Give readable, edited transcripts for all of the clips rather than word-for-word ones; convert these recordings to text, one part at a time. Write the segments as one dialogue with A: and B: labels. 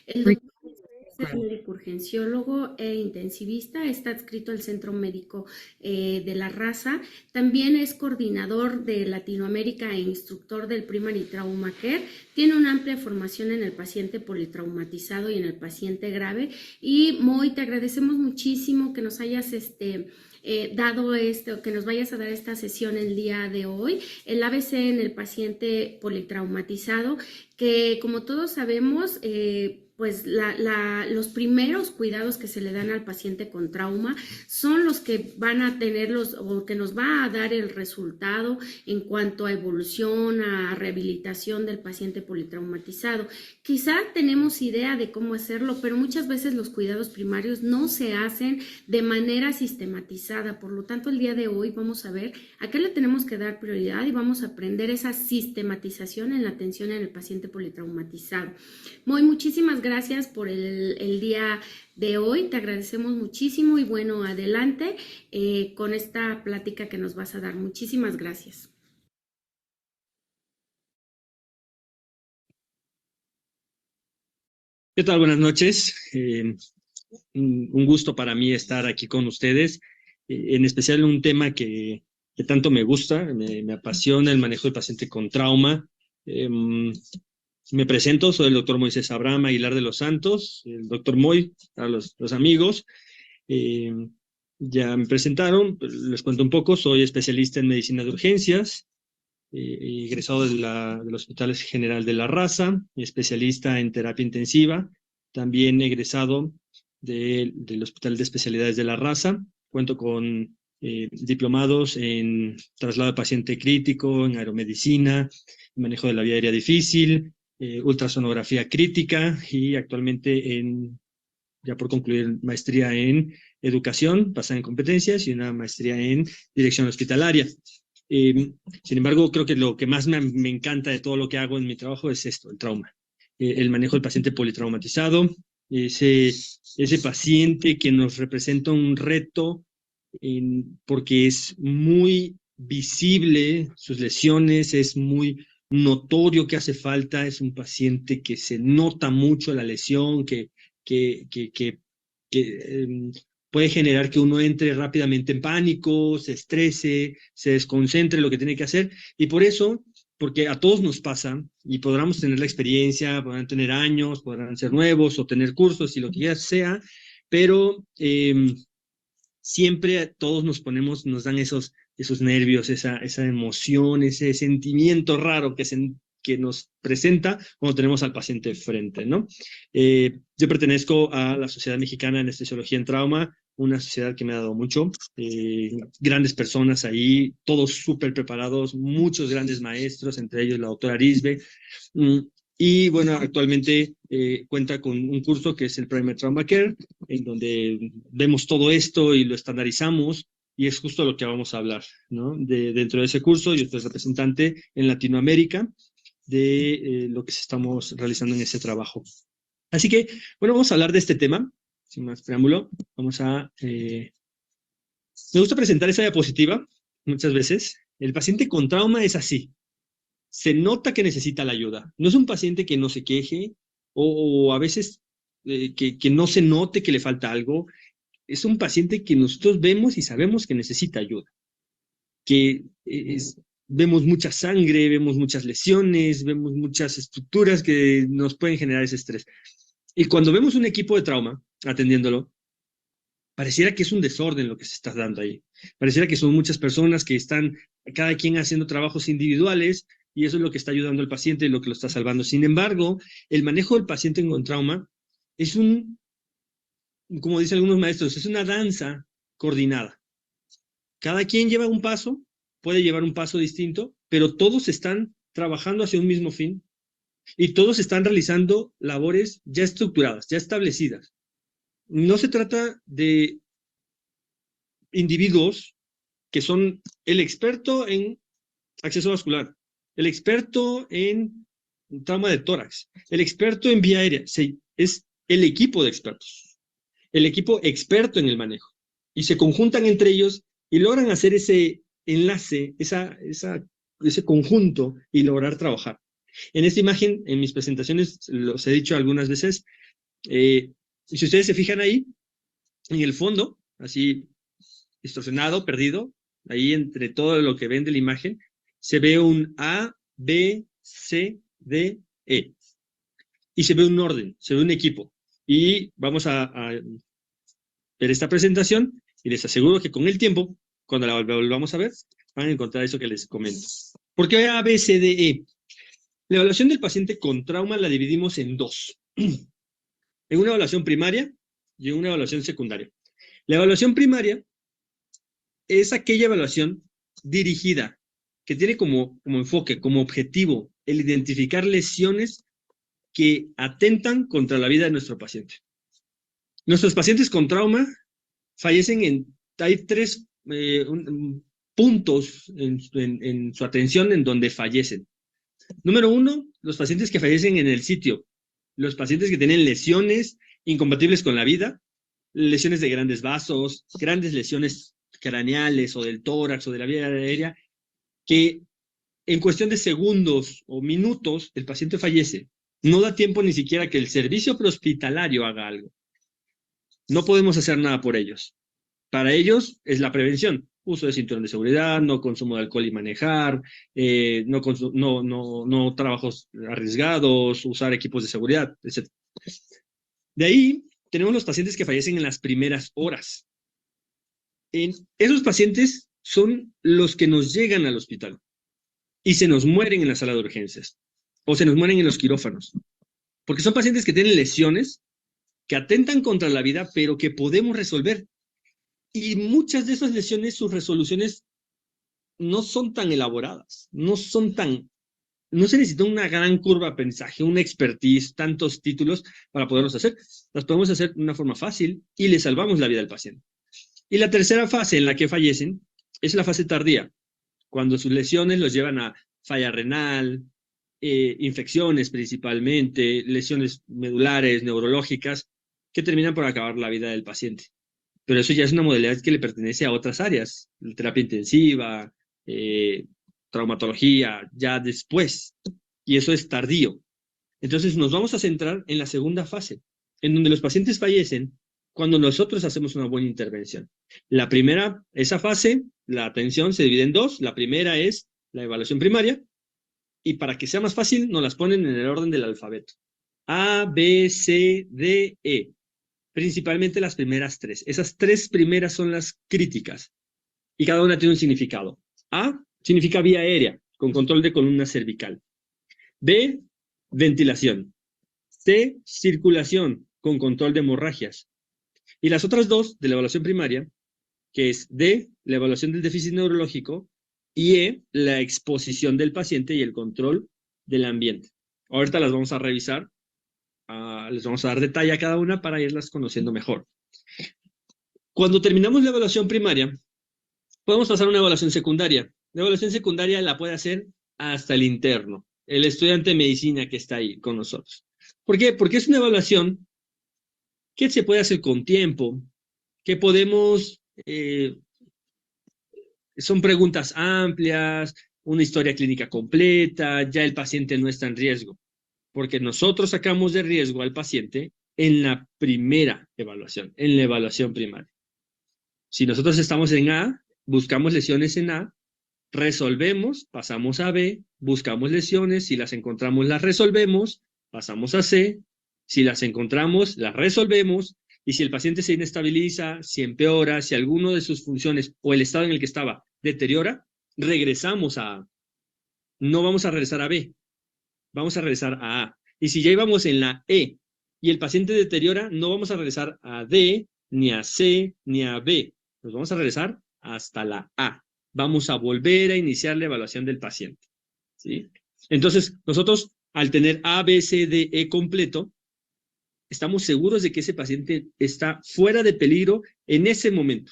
A: El doctor es médico urgenciólogo e intensivista, está adscrito al Centro Médico de la Raza. También es coordinador de Latinoamérica e instructor del Primary Trauma Care. Tiene una amplia formación en el paciente politraumatizado y en el paciente grave. Y Moy, te agradecemos muchísimo que nos hayas dado que nos vayas a dar esta sesión el día de hoy, el ABC en el paciente politraumatizado, que como todos sabemos, pues los primeros cuidados que se le dan al paciente con trauma son los que van a tener o que nos va a dar el resultado en cuanto a evolución, a rehabilitación del paciente politraumatizado. Quizá tenemos idea de cómo hacerlo, pero muchas veces los cuidados primarios no se hacen de manera sistematizada. Por lo tanto, el día de hoy vamos a ver a qué le tenemos que dar prioridad y vamos a aprender esa sistematización en la atención en el paciente politraumatizado. Muy, muchísimas gracias por el día de hoy, te agradecemos muchísimo y bueno, adelante con esta plática que nos vas a dar. Muchísimas gracias.
B: ¿Qué tal? Buenas noches. Un gusto para mí estar aquí con ustedes, en especial un tema que tanto me gusta, me apasiona, el manejo del paciente con trauma. Me presento, soy el doctor Moisés Abraham Aguilar de los Santos, el doctor Moy, a los amigos. Ya me presentaron, les cuento un poco, soy especialista en medicina de urgencias, egresado del Hospital General de la Raza, especialista en terapia intensiva, también egresado del Hospital de Especialidades de la Raza. Cuento con diplomados en traslado de paciente crítico, en aeromedicina, manejo de la vía aérea difícil, ultrasonografía crítica y actualmente ya por concluir, maestría en educación basada en competencias y una maestría en dirección hospitalaria. Sin embargo, creo que lo que más me encanta de todo lo que hago en mi trabajo es esto, el trauma. El manejo del paciente politraumatizado, ese paciente que nos representa un reto porque es muy visible sus lesiones, es muy notorio que hace falta, es un paciente que se nota mucho la lesión, que puede generar que uno entre rápidamente en pánico, se estrese, se desconcentre en lo que tiene que hacer, y por eso, porque a todos nos pasa, y podremos tener la experiencia, podrán tener años, podrán ser nuevos, o tener cursos, y lo que ya sea, pero siempre todos nos dan esos nervios, esa emoción, ese sentimiento raro que nos presenta cuando tenemos al paciente frente, ¿no? Yo pertenezco a la Sociedad Mexicana de Anestesiología en Trauma, una sociedad que me ha dado mucho, grandes personas ahí, todos súper preparados, muchos grandes maestros, entre ellos la doctora Arisbe, y bueno, actualmente cuenta con un curso que es el Primary Trauma Care, en donde vemos todo esto y lo estandarizamos, y es justo lo que vamos a hablar, ¿no? Dentro de ese curso, yo soy representante en Latinoamérica de lo que estamos realizando en ese trabajo. Así que, bueno, vamos a hablar de este tema, sin más preámbulo. Me gusta presentar esa diapositiva muchas veces. El paciente con trauma es así. Se nota que necesita la ayuda. No es un paciente que no se queje o a veces que no se note que le falta algo. Es un paciente que nosotros vemos y sabemos que necesita ayuda. Vemos mucha sangre, vemos muchas lesiones, vemos muchas estructuras que nos pueden generar ese estrés. Y cuando vemos un equipo de trauma atendiéndolo, pareciera que es un desorden lo que se está dando ahí. Pareciera que son muchas personas que están cada quien haciendo trabajos individuales y eso es lo que está ayudando al paciente y lo que lo está salvando. Sin embargo, el manejo del paciente con trauma es como dicen algunos maestros, es una danza coordinada. Cada quien lleva un paso, puede llevar un paso distinto, pero todos están trabajando hacia un mismo fin y todos están realizando labores ya estructuradas, ya establecidas. No se trata de individuos que son el experto en acceso vascular, el experto en trauma de tórax, el experto en vía aérea. Es el equipo de expertos, el equipo experto en el manejo. Y se conjuntan entre ellos y logran hacer ese enlace, ese conjunto y lograr trabajar. En esta imagen, en mis presentaciones, los he dicho algunas veces, si ustedes se fijan ahí, en el fondo, así distorsionado, perdido, ahí entre todo lo que ven de la imagen, se ve un A, B, C, D, E. Y se ve un orden, se ve un equipo. Y vamos a ver esta presentación y les aseguro que con el tiempo, cuando la volvamos a ver, van a encontrar eso que les comento. ¿Por qué A, B, C, D, E? La evaluación del paciente con trauma la dividimos en dos. En una evaluación primaria y en una evaluación secundaria. La evaluación primaria es aquella evaluación dirigida, que tiene como enfoque, como objetivo, el identificar lesiones que atentan contra la vida de nuestro paciente. Nuestros pacientes con trauma fallecen hay tres puntos en su atención en donde fallecen. Número uno, los pacientes que fallecen en el sitio, los pacientes que tienen lesiones incompatibles con la vida, lesiones de grandes vasos, grandes lesiones craneales o del tórax o de la vía aérea, que en cuestión de segundos o minutos el paciente fallece. No da tiempo ni siquiera que el servicio prehospitalario haga algo. No podemos hacer nada por ellos. Para ellos es la prevención. Uso de cinturón de seguridad, no consumo de alcohol y manejar, no trabajos arriesgados, usar equipos de seguridad, etc. De ahí tenemos los pacientes que fallecen en las primeras horas. Esos pacientes son los que nos llegan al hospital y se nos mueren en la sala de urgencias o se nos mueren en los quirófanos, porque son pacientes que tienen lesiones que atentan contra la vida, pero que podemos resolver. Y muchas de esas lesiones, sus resoluciones no son tan elaboradas, no se necesita una gran curva de aprendizaje, una expertise, tantos títulos para poderlos hacer. Las podemos hacer de una forma fácil y le salvamos la vida al paciente. Y la tercera fase en la que fallecen es la fase tardía, cuando sus lesiones los llevan a falla renal, infecciones principalmente, lesiones medulares, neurológicas, que terminan por acabar la vida del paciente. Pero eso ya es una modalidad que le pertenece a otras áreas, terapia intensiva, traumatología, ya después, y eso es tardío. Entonces nos vamos a centrar en la segunda fase, en donde los pacientes fallecen cuando nosotros hacemos una buena intervención. La primera, esa fase, la atención se divide en dos. La primera es la evaluación primaria, y para que sea más fácil, nos las ponen en el orden del alfabeto. A, B, C, D, E. Principalmente las primeras tres. Esas tres primeras son las críticas, y cada una tiene un significado. A significa vía aérea, con control de columna cervical. B, ventilación. C, circulación, con control de hemorragias. Y las otras dos de la evaluación primaria, que es D, la evaluación del déficit neurológico, y E, la exposición del paciente y el control del ambiente. Ahorita las vamos a revisar, les vamos a dar detalle a cada una para irlas conociendo mejor. Cuando terminamos la evaluación primaria, podemos pasar a una evaluación secundaria. La evaluación secundaria la puede hacer hasta el interno, el estudiante de medicina que está ahí con nosotros. ¿Por qué? Porque es una evaluación que se puede hacer con tiempo, que podemos, son preguntas amplias, una historia clínica completa, ya el paciente no está en riesgo, porque nosotros sacamos de riesgo al paciente en la primera evaluación, en la evaluación primaria. Si nosotros estamos en A, buscamos lesiones en A, resolvemos, pasamos a B, buscamos lesiones, si las encontramos las resolvemos, pasamos a C, si las encontramos las resolvemos, y si el paciente se inestabiliza, si empeora, si alguno de sus funciones o el estado en el que estaba deteriora, regresamos a A. No vamos a regresar a B, vamos a regresar a A. Y si ya íbamos en la E y el paciente deteriora, no vamos a regresar a D, ni a C, ni a B. Nos vamos a regresar hasta la A. Vamos a volver a iniciar la evaluación del paciente, ¿sí? Entonces, nosotros, al tener A, B, C, D, E completo, estamos seguros de que ese paciente está fuera de peligro en ese momento.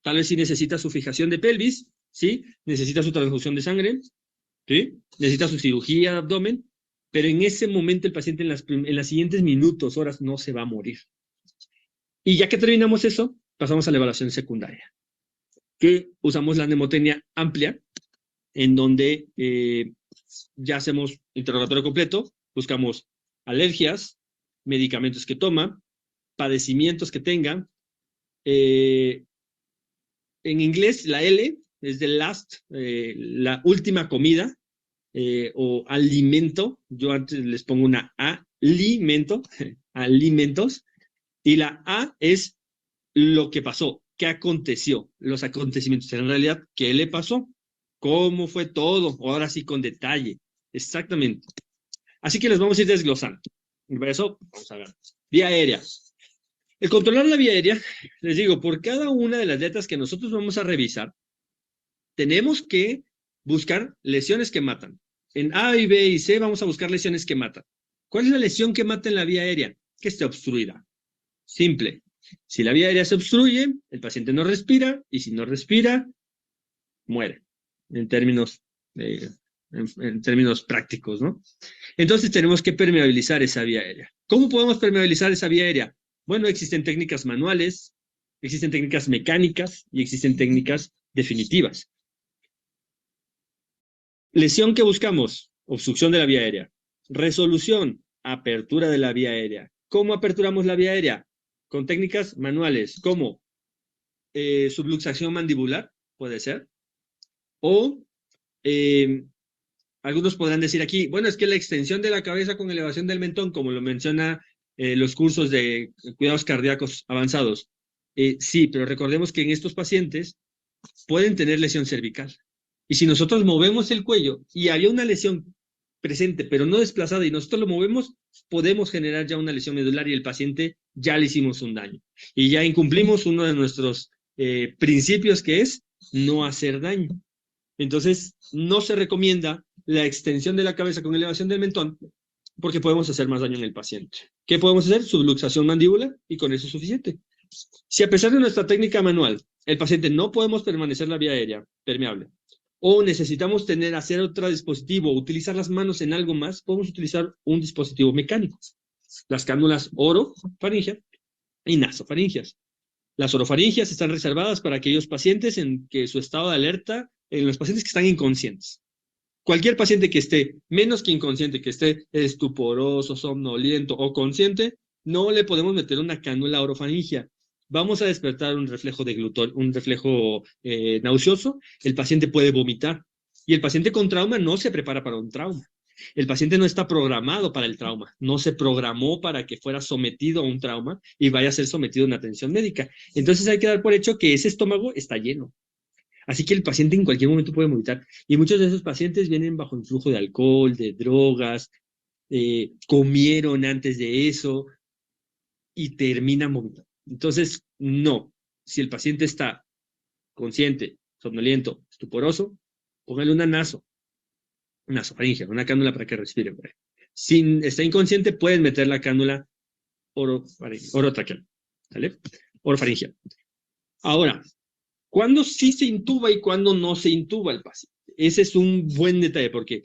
B: Tal vez si necesita su fijación de pelvis, ¿sí? Necesita su transfusión de sangre, ¿sí? Necesita su cirugía de abdomen, pero en ese momento el paciente en las siguientes minutos, horas, no se va a morir. Y ya que terminamos eso, pasamos a la evaluación secundaria, que usamos la mnemotecnia amplia, en donde ya hacemos interrogatorio completo, buscamos alergias, medicamentos que toma, padecimientos que tenga. En inglés, la L es de last, la última comida o alimento. Yo antes les pongo una alimento, alimentos. Y la A es lo que pasó, qué aconteció, los acontecimientos. En realidad, ¿qué le pasó? ¿Cómo fue todo? Ahora sí, con detalle. Exactamente. Así que les vamos a ir desglosando. Y para eso, vamos a ver. Vía aérea. El controlar la vía aérea, les digo, por cada una de las letras que nosotros vamos a revisar, tenemos que buscar lesiones que matan. En A, y B y C vamos a buscar lesiones que matan. ¿Cuál es la lesión que mata en la vía aérea? Que esté obstruida. Simple. Si la vía aérea se obstruye, el paciente no respira, y si no respira, muere. En términos prácticos, ¿no? Entonces tenemos que permeabilizar esa vía aérea. ¿Cómo podemos permeabilizar esa vía aérea? Bueno, existen técnicas manuales, existen técnicas mecánicas y existen técnicas definitivas. Lesión que buscamos, obstrucción de la vía aérea. Resolución, apertura de la vía aérea. ¿Cómo aperturamos la vía aérea? Con técnicas manuales, como subluxación mandibular, puede ser, o algunos podrán decir aquí, bueno, es que la extensión de la cabeza con elevación del mentón, como lo menciona los cursos de cuidados cardíacos avanzados. Sí, pero recordemos que en estos pacientes pueden tener lesión cervical. Y si nosotros movemos el cuello y había una lesión presente, pero no desplazada, y nosotros lo movemos, podemos generar ya una lesión medular y el paciente ya le hicimos un daño. Y ya incumplimos uno de nuestros principios, que es no hacer daño. Entonces, no se recomienda la extensión de la cabeza con elevación del mentón, porque podemos hacer más daño en el paciente. ¿Qué podemos hacer? Subluxación mandíbula, y con eso es suficiente. Si a pesar de nuestra técnica manual, el paciente no podemos permanecer la vía aérea permeable, o necesitamos hacer otro dispositivo, utilizar las manos en algo más, podemos utilizar un dispositivo mecánico. Las cánulas orofaringia y nasofaringias. Las orofaringias están reservadas para aquellos pacientes en que su estado de alerta, en los pacientes que están inconscientes. Cualquier paciente que esté menos que inconsciente, que esté estuporoso, somnoliento o consciente, no le podemos meter una cánula orofaringia. Vamos a despertar un reflejo de glutón, un reflejo nauseoso, el paciente puede vomitar. Y el paciente con trauma no se prepara para un trauma. El paciente no está programado para el trauma, no se programó para que fuera sometido a un trauma y vaya a ser sometido a una atención médica. Entonces hay que dar por hecho que ese estómago está lleno. Así que el paciente en cualquier momento puede vomitar. Y muchos de esos pacientes vienen bajo influjo de alcohol, de drogas, comieron antes de eso y terminan vomitando. Entonces, no. Si el paciente está consciente, somnoliento, estuporoso, póngale una nasofaringia, una cánula para que respire. Si está inconsciente, pueden meter la cánula orotraqueal, ¿vale? Orofaringia. Ahora, ¿cuándo sí se intuba y cuándo no se intuba el paciente? Ese es un buen detalle, porque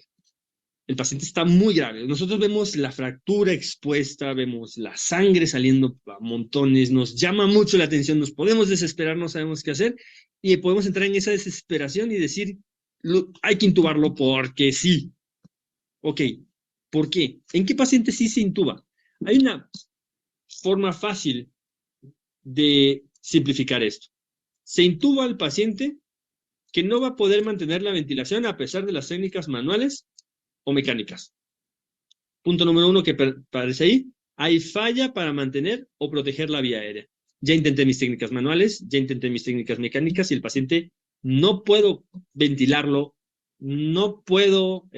B: el paciente está muy grave. Nosotros vemos la fractura expuesta, vemos la sangre saliendo a montones, nos llama mucho la atención, nos podemos desesperar, no sabemos qué hacer, y podemos entrar en esa desesperación y decir, hay que intubarlo porque sí. Ok, ¿por qué? ¿En qué paciente sí se intuba? Hay una forma fácil de simplificar esto. Se intuba al paciente que no va a poder mantener la ventilación a pesar de las técnicas manuales o mecánicas. Punto número 1 que aparece ahí, hay falla para mantener o proteger la vía aérea. Ya intenté mis técnicas manuales, ya intenté mis técnicas mecánicas y el paciente no puedo ventilarlo, no puedo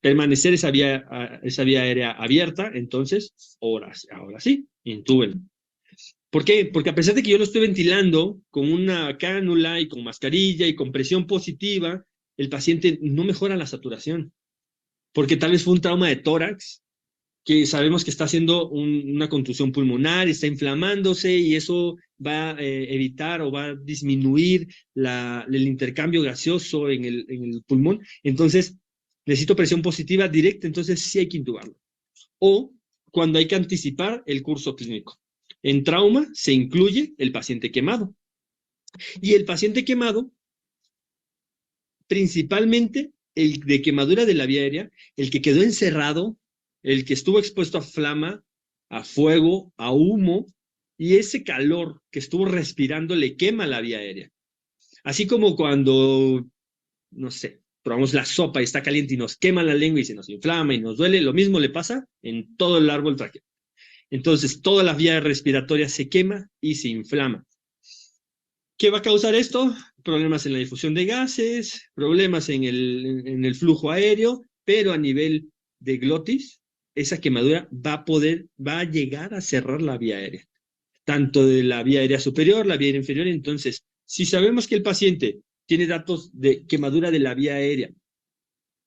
B: permanecer esa vía aérea abierta, entonces ahora sí, intúbenlo. ¿Por qué? Porque a pesar de que yo lo estoy ventilando con una cánula y con mascarilla y con presión positiva, el paciente no mejora la saturación, porque tal vez fue un trauma de tórax, que sabemos que está haciendo una contusión pulmonar, está inflamándose y eso va a evitar o va a disminuir el intercambio gaseoso en el pulmón. Entonces, necesito presión positiva directa, entonces sí hay que intubarlo. O cuando hay que anticipar el curso clínico. En trauma se incluye el paciente quemado. Y el paciente quemado principalmente el de quemadura de la vía aérea, el que quedó encerrado, el que estuvo expuesto a flama, a fuego, a humo, y ese calor que estuvo respirando le quema la vía aérea. Así como cuando, no sé, probamos la sopa y está caliente y nos quema la lengua y se nos inflama y nos duele, lo mismo le pasa en todo el árbol tráqueo. Entonces, toda la vía respiratoria se quema y se inflama. ¿Qué va a causar esto? Problemas en la difusión de gases, problemas en el flujo aéreo, pero a nivel de glotis, esa quemadura va a llegar a cerrar la vía aérea, tanto de la vía aérea superior, la vía aérea inferior. Entonces, si sabemos que el paciente tiene datos de quemadura de la vía aérea,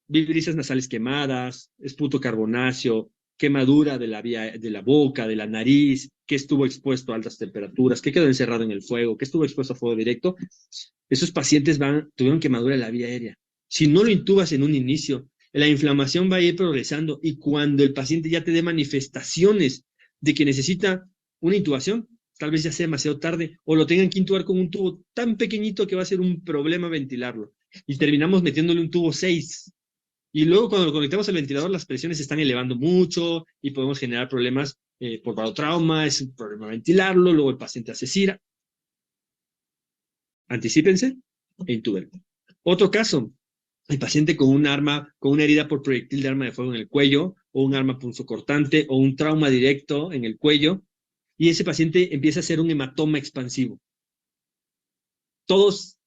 B: brisas nasales quemadas, esputo carbonáceo, quemadura de la vía, de la boca, de la nariz, que estuvo expuesto a altas temperaturas, que quedó encerrado en el fuego, que estuvo expuesto a fuego directo, esos pacientes tuvieron quemadura de la vía aérea. Si no lo intubas en un inicio, la inflamación va a ir progresando y cuando el paciente ya te dé manifestaciones de que necesita una intubación, tal vez ya sea demasiado tarde, o lo tengan que intubar con un tubo tan pequeñito que va a ser un problema ventilarlo. Y terminamos metiéndole un tubo 6. Y luego cuando lo conectamos al ventilador, las presiones se están elevando mucho y podemos generar problemas por barotrauma, es un problema ventilarlo, luego el paciente hace CIRA. Anticípense e intuben. Otro caso, el paciente con un arma, con una herida por proyectil de arma de fuego en el cuello, o un arma punzocortante, o un trauma directo en el cuello, y ese paciente empieza a hacer un hematoma expansivo. Todos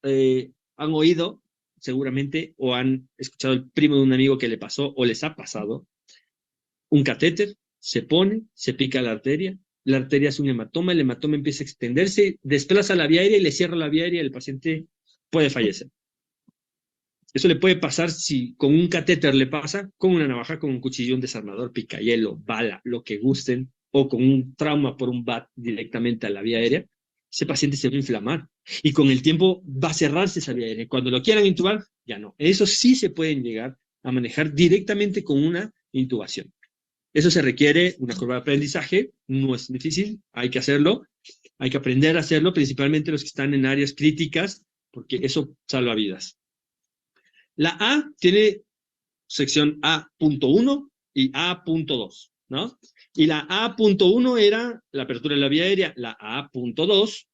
B: han oído seguramente, o han escuchado el primo de un amigo que le pasó, o les ha pasado, un catéter, se pone, se pica la arteria hace un hematoma, el hematoma empieza a extenderse, desplaza la vía aérea y le cierra la vía aérea y el paciente puede fallecer. Eso le puede pasar si con un catéter le pasa, con una navaja, con un cuchillo, un desarmador, picayelo, bala, lo que gusten, o con un trauma por un bat directamente a la vía aérea, ese paciente se va a inflamar y con el tiempo va a cerrarse esa vía aérea. Cuando lo quieran intubar, ya no. Eso sí se pueden llegar a manejar directamente con una intubación. Eso se requiere una curva de aprendizaje, no es difícil, hay que hacerlo, hay que aprender a hacerlo, principalmente los que están en áreas críticas, porque eso salva vidas. La A tiene sección A.1 y A.2, ¿no? Y la A.1 era la apertura de la vía aérea, la A.2,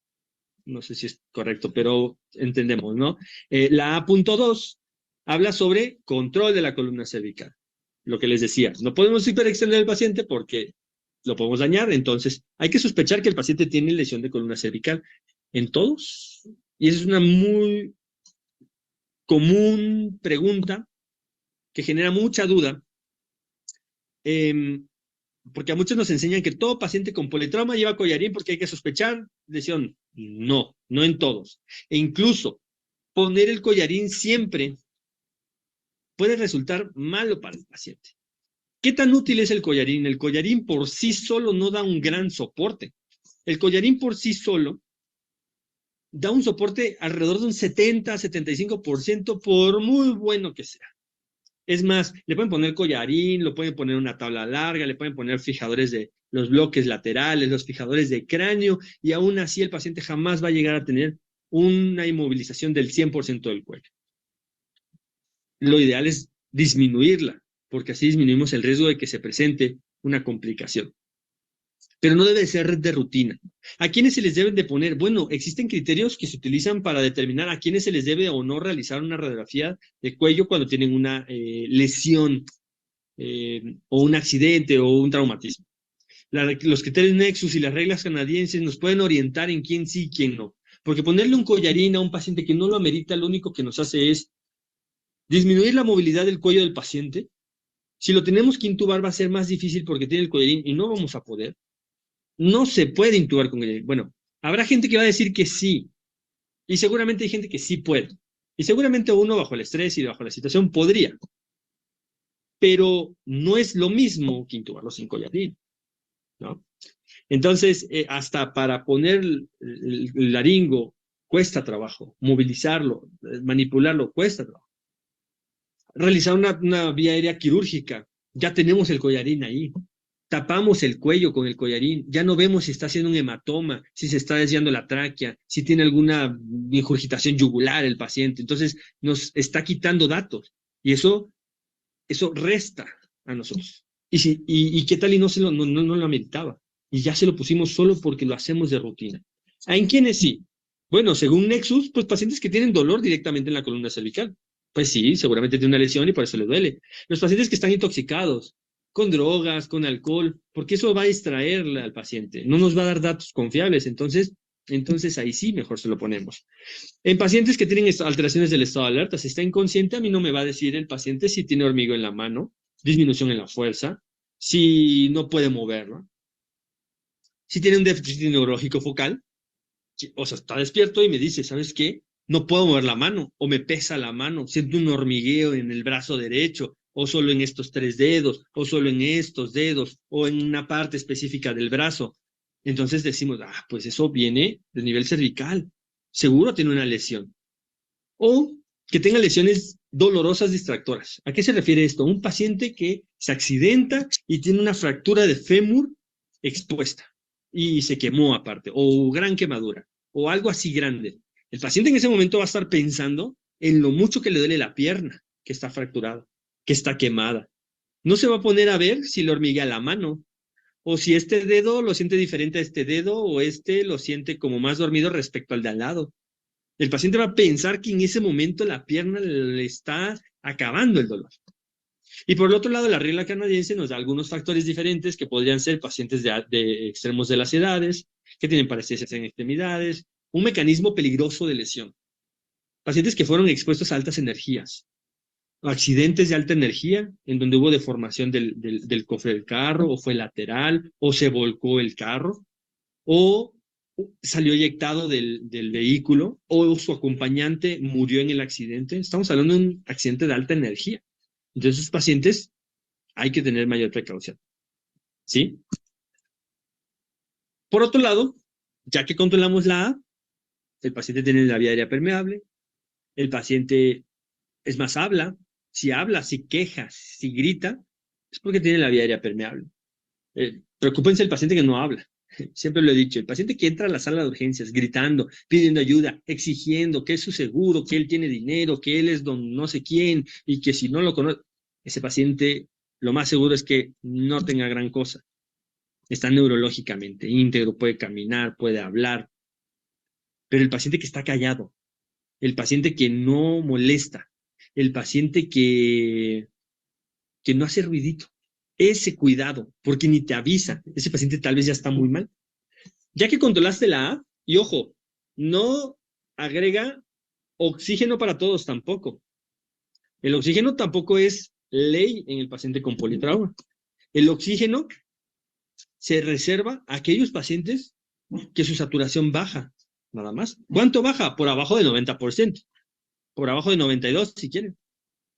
B: no sé si es correcto, pero entendemos, ¿no? La A.2 habla sobre control de la columna cervical. Lo que les decía, no podemos hiperextender al paciente porque lo podemos dañar, entonces hay que sospechar que el paciente tiene lesión de columna cervical en todos. Y esa es una muy común pregunta que genera mucha duda, porque a muchos nos enseñan que todo paciente con politrauma lleva collarín porque hay que sospechar lesión. No, no en todos. E incluso poner el collarín siempre puede resultar malo para el paciente. ¿Qué tan útil es el collarín? El collarín por sí solo no da un gran soporte. El collarín por sí solo da un soporte alrededor de un 70-75% por muy bueno que sea. Es más, le pueden poner collarín, lo pueden poner una tabla larga, le pueden poner fijadores de los bloques laterales, los fijadores de cráneo, y aún así el paciente jamás va a llegar a tener una inmovilización del 100% del cuello. Lo ideal es disminuirla, porque así disminuimos el riesgo de que se presente una complicación. Pero no debe ser de rutina. ¿A quiénes se les deben de poner? Bueno, existen criterios que se utilizan para determinar a quiénes se les debe o no realizar una radiografía de cuello cuando tienen una lesión o un accidente o un traumatismo. Los criterios Nexus y las reglas canadienses nos pueden orientar en quién sí y quién no. Porque ponerle un collarín a un paciente que no lo amerita, lo único que nos hace es disminuir la movilidad del cuello del paciente. Si lo tenemos que intubar va a ser más difícil porque tiene el collarín y no vamos a poder. No se puede intubar con collarín. Bueno, habrá gente que va a decir que sí, y seguramente hay gente que sí puede. Y seguramente uno bajo el estrés y bajo la situación podría. Pero no es lo mismo que intubarlo sin collarín, ¿no? Entonces, hasta para poner el laringo cuesta trabajo, movilizarlo, manipularlo cuesta trabajo. Realizar una vía aérea quirúrgica, ya tenemos el collarín ahí. tapamos el cuello con el collarín, ya no vemos si está haciendo un hematoma, si se está desviando la tráquea, si tiene alguna ingurgitación yugular el paciente. Entonces, nos está quitando datos y eso resta a nosotros. ¿Y qué tal y no lo ameritaba? Y ya se lo pusimos solo porque lo hacemos de rutina. ¿En quiénes sí? Bueno, según Nexus, pues pacientes que tienen dolor directamente en la columna cervical. Pues sí, seguramente tiene una lesión y por eso le duele. Los pacientes que están intoxicados, con drogas, con alcohol, porque eso va a distraerle al paciente, no nos va a dar datos confiables, entonces ahí sí mejor se lo ponemos. En pacientes que tienen alteraciones del estado de alerta, si está inconsciente, a mí no me va a decir el paciente si tiene hormigueo en la mano, disminución en la fuerza, si no puede moverlo, si tiene un déficit neurológico focal, o sea, está despierto y me dice, ¿sabes qué? No puedo mover la mano, o me pesa la mano, siento un hormigueo en el brazo derecho, o solo en estos 3 dedos, o solo en estos dedos, o en una parte específica del brazo. Entonces decimos, pues eso viene del nivel cervical, seguro tiene una lesión. O que tenga lesiones dolorosas distractoras. ¿A qué se refiere esto? Un paciente que se accidenta y tiene una fractura de fémur expuesta y se quemó aparte, o gran quemadura, o algo así grande. El paciente en ese momento va a estar pensando en lo mucho que le duele la pierna, que está fracturada, que está quemada. No se va a poner a ver si le hormiguea la mano, o si este dedo lo siente diferente a este dedo, o este lo siente como más dormido respecto al de al lado. El paciente va a pensar que en ese momento la pierna le está acabando el dolor. Y por el otro lado, la regla canadiense nos da algunos factores diferentes que podrían ser pacientes de extremos de las edades, que tienen parestesias en extremidades, un mecanismo peligroso de lesión. Pacientes que fueron expuestos a altas energías, accidentes de alta energía, en donde hubo deformación del cofre del carro, o fue lateral, o se volcó el carro, o salió eyectado del vehículo, o su acompañante murió en el accidente. Estamos hablando de un accidente de alta energía. Entonces, esos pacientes hay que tener mayor precaución. ¿Sí? Por otro lado, ya que controlamos la A, el paciente tiene la vía aérea permeable, el paciente, es más, habla, si queja, si grita, es porque tiene la vía aérea permeable. Preocúpense el paciente que no habla. Siempre lo he dicho, el paciente que entra a la sala de urgencias gritando, pidiendo ayuda, exigiendo que es su seguro, que él tiene dinero, que él es don no sé quién y que si no lo conoce, ese paciente lo más seguro es que no tenga gran cosa. Está neurológicamente íntegro, puede caminar, puede hablar, pero el paciente que está callado, el paciente que no molesta, el paciente que no hace ruidito, ese cuidado, porque ni te avisa, ese paciente tal vez ya está muy mal. Ya que controlaste la A, y ojo, no agrega oxígeno para todos tampoco. El oxígeno tampoco es ley en el paciente con politrauma. El oxígeno se reserva a aquellos pacientes que su saturación baja, nada más. ¿Cuánto baja? Por abajo del 90%, por abajo de 92% si quieren.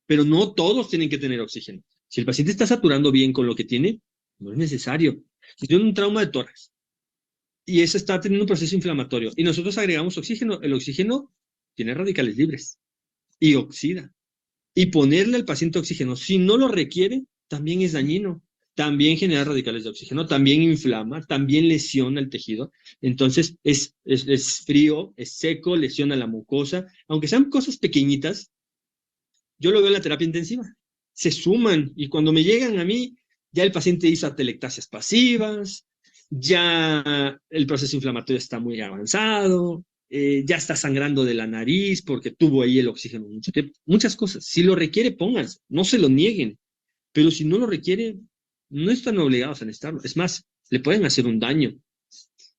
B: Pero no todos tienen que tener oxígeno. Si el paciente está saturando bien con lo que tiene, no es necesario. Si tiene un trauma de tórax y ese está teniendo un proceso inflamatorio y nosotros agregamos oxígeno, el oxígeno tiene radicales libres y oxida. Y ponerle al paciente oxígeno, si no lo requiere, también es dañino. También genera radicales de oxígeno, también inflama, también lesiona el tejido. Entonces es frío, es seco, lesiona la mucosa. Aunque sean cosas pequeñitas, yo lo veo en la terapia intensiva. Se suman y cuando me llegan a mí, ya el paciente hizo atelectasias pasivas, ya el proceso inflamatorio está muy avanzado, ya está sangrando de la nariz porque tuvo ahí el oxígeno mucho tiempo. Muchas cosas. Si lo requiere, pónganse, no se lo nieguen. Pero si no lo requiere, no están obligados a necesitarlo. Es más, le pueden hacer un daño.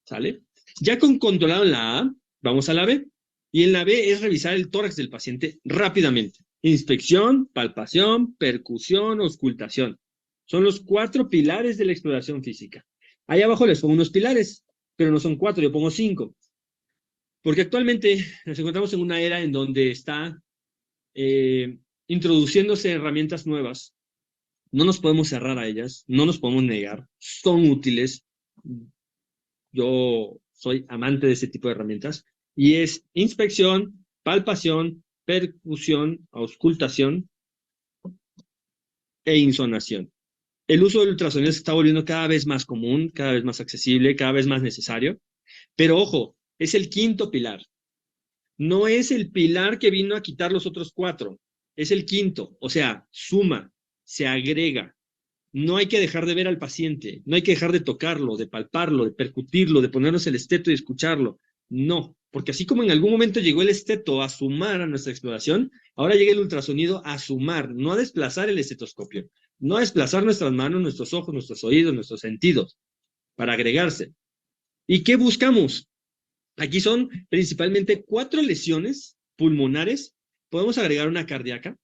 B: ¿Sale? Ya con controlado la A, vamos a la B. Y en la B es revisar el tórax del paciente rápidamente. Inspección, palpación, percusión, auscultación. Son los 4 pilares de la exploración física. Ahí abajo les pongo unos pilares, pero no son 4, yo pongo 5. Porque actualmente nos encontramos en una era en donde está introduciéndose herramientas nuevas. No nos podemos cerrar a ellas, no nos podemos negar, son útiles. Yo soy amante de ese tipo de herramientas. Y es inspección, palpación, percusión, auscultación e insonación. El uso del ultrasonido se está volviendo cada vez más común, cada vez más accesible, cada vez más necesario. Pero ojo, es el quinto pilar. No es el pilar que vino a quitar los otros 4. Es el quinto. O sea, suma, se agrega. No hay que dejar de ver al paciente. No hay que dejar de tocarlo, de palparlo, de percutirlo, de ponernos el esteto y escucharlo. No, porque así como en algún momento llegó el esteto a sumar a nuestra exploración, ahora llega el ultrasonido a sumar, no a desplazar el estetoscopio, no a desplazar nuestras manos, nuestros ojos, nuestros oídos, nuestros sentidos, para agregarse. ¿Y qué buscamos? Aquí son principalmente 4 lesiones pulmonares. Podemos agregar una cardíaca,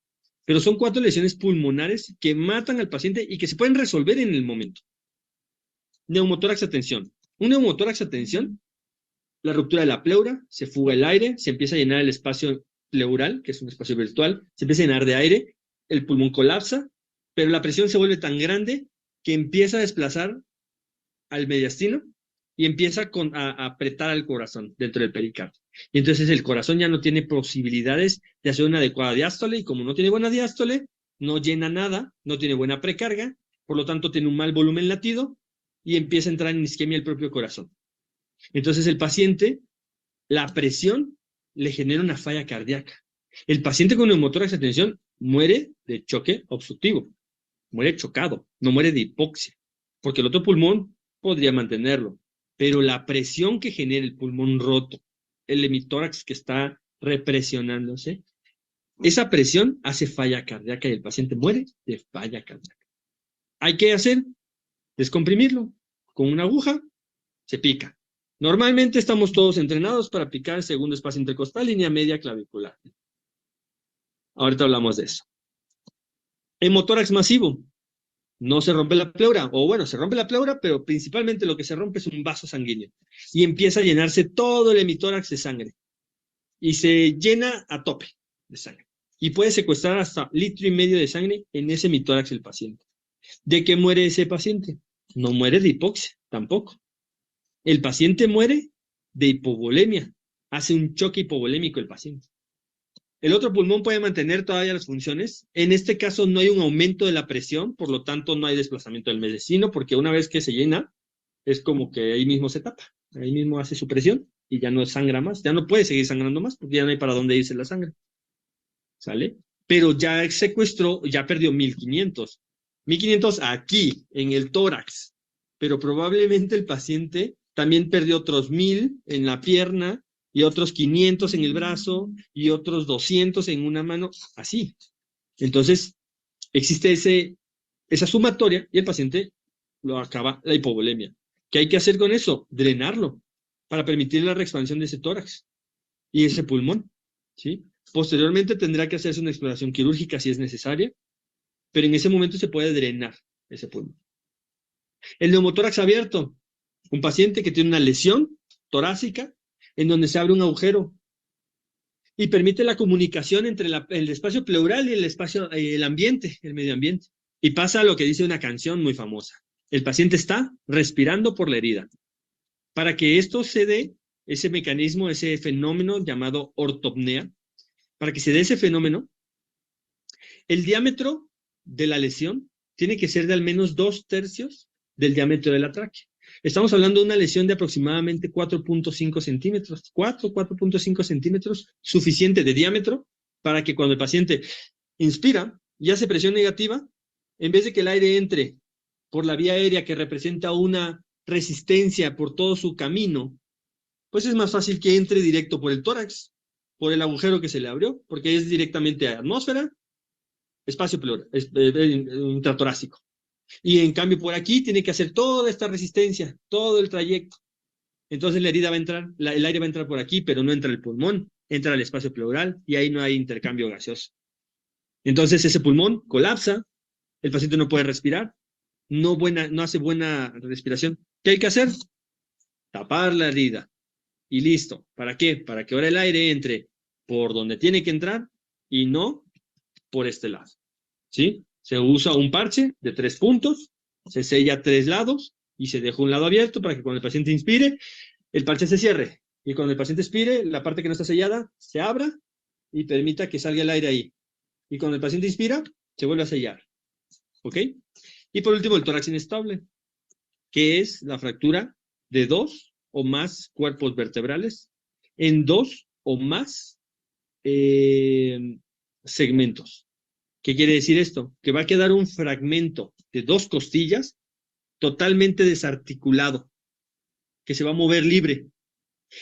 B: pero son 4 lesiones pulmonares que matan al paciente y que se pueden resolver en el momento. Neumotórax a tensión. Un neumotórax a tensión, la ruptura de la pleura, se fuga el aire, se empieza a llenar el espacio pleural, que es un espacio virtual, se empieza a llenar de aire, el pulmón colapsa, pero la presión se vuelve tan grande que empieza a desplazar al mediastino y empieza a apretar al corazón dentro del pericardio. Y entonces el corazón ya no tiene posibilidades de hacer una adecuada diástole, y como no tiene buena diástole, no llena nada, no tiene buena precarga, por lo tanto tiene un mal volumen latido y empieza a entrar en isquemia el propio corazón. Entonces el paciente, la presión le genera una falla cardíaca. El paciente con neumotórax de tensión muere de choque obstructivo, muere chocado, no muere de hipoxia, porque el otro pulmón podría mantenerlo, pero la presión que genera el pulmón roto, el hemitórax que está represionándose, esa presión hace falla cardíaca y el paciente muere de falla cardíaca. ¿Hay que hacer? Descomprimirlo. Con una aguja se pica. Normalmente estamos todos entrenados para picar el segundo espacio intercostal, línea media clavicular. Ahorita hablamos de eso. Hemotórax masivo. No se rompe la pleura, o bueno, se rompe la pleura, pero principalmente lo que se rompe es un vaso sanguíneo. Y empieza a llenarse todo el hemitórax de sangre. Y se llena a tope de sangre. Y puede secuestrar hasta 1,5 litros de sangre en ese hemitórax del paciente. ¿De qué muere ese paciente? No muere de hipoxia, tampoco. El paciente muere de hipovolemia. Hace un choque hipovolémico el paciente. El otro pulmón puede mantener todavía las funciones. En este caso no hay un aumento de la presión, por lo tanto no hay desplazamiento del mediastino, porque una vez que se llena, es como que ahí mismo se tapa, ahí mismo hace su presión y ya no sangra más, ya no puede seguir sangrando más, porque ya no hay para dónde irse la sangre. ¿Sale? Pero ya secuestró, ya perdió 1,500. 1,500 aquí, en el tórax, pero probablemente el paciente también perdió otros 1,000 en la pierna, y otros 500 en el brazo, y otros 200 en una mano, así. Entonces, existe esa sumatoria, y el paciente lo acaba la hipovolemia. ¿Qué hay que hacer con eso? Drenarlo, para permitir la reexpansión de ese tórax y ese pulmón, ¿sí? Posteriormente tendrá que hacerse una exploración quirúrgica si es necesaria, pero en ese momento se puede drenar ese pulmón. El neumotórax abierto, un paciente que tiene una lesión torácica en donde se abre un agujero y permite la comunicación entre el espacio pleural y el ambiente, el medio ambiente. Y pasa lo que dice una canción muy famosa. El paciente está respirando por la herida. Para que esto se dé, ese mecanismo, ese fenómeno llamado ortopnea, para que se dé ese fenómeno, el diámetro de la lesión tiene que ser de al menos 2/3 del diámetro de la tráquea. Estamos hablando de una lesión de aproximadamente 4.5 centímetros, 4.5 centímetros, suficiente de diámetro para que cuando el paciente inspira y hace presión negativa, en vez de que el aire entre por la vía aérea que representa una resistencia por todo su camino, pues es más fácil que entre directo por el tórax, por el agujero que se le abrió, porque es directamente a atmósfera, espacio pleural, intratorácico. Y en cambio por aquí tiene que hacer toda esta resistencia, todo el trayecto. Entonces la herida va a entrar, el aire va a entrar por aquí, pero no entra el pulmón, entra al espacio pleural y ahí no hay intercambio gaseoso. Entonces ese pulmón colapsa, el paciente no puede respirar, no hace buena respiración. ¿Qué hay que hacer? Tapar la herida. Y listo. ¿Para qué? Para que ahora el aire entre por donde tiene que entrar y no por este lado. ¿Sí? Se usa un parche de 3 puntos, se sella 3 lados y se deja un lado abierto para que cuando el paciente inspire, el parche se cierre. Y cuando el paciente expire, la parte que no está sellada se abra y permita que salga el aire ahí. Y cuando el paciente inspira, se vuelve a sellar. ¿Ok? Y por último, el tórax inestable, que es la fractura de 2 o más cuerpos vertebrales en 2 o más segmentos. ¿Qué quiere decir esto? Que va a quedar un fragmento de 2 costillas totalmente desarticulado, que se va a mover libre.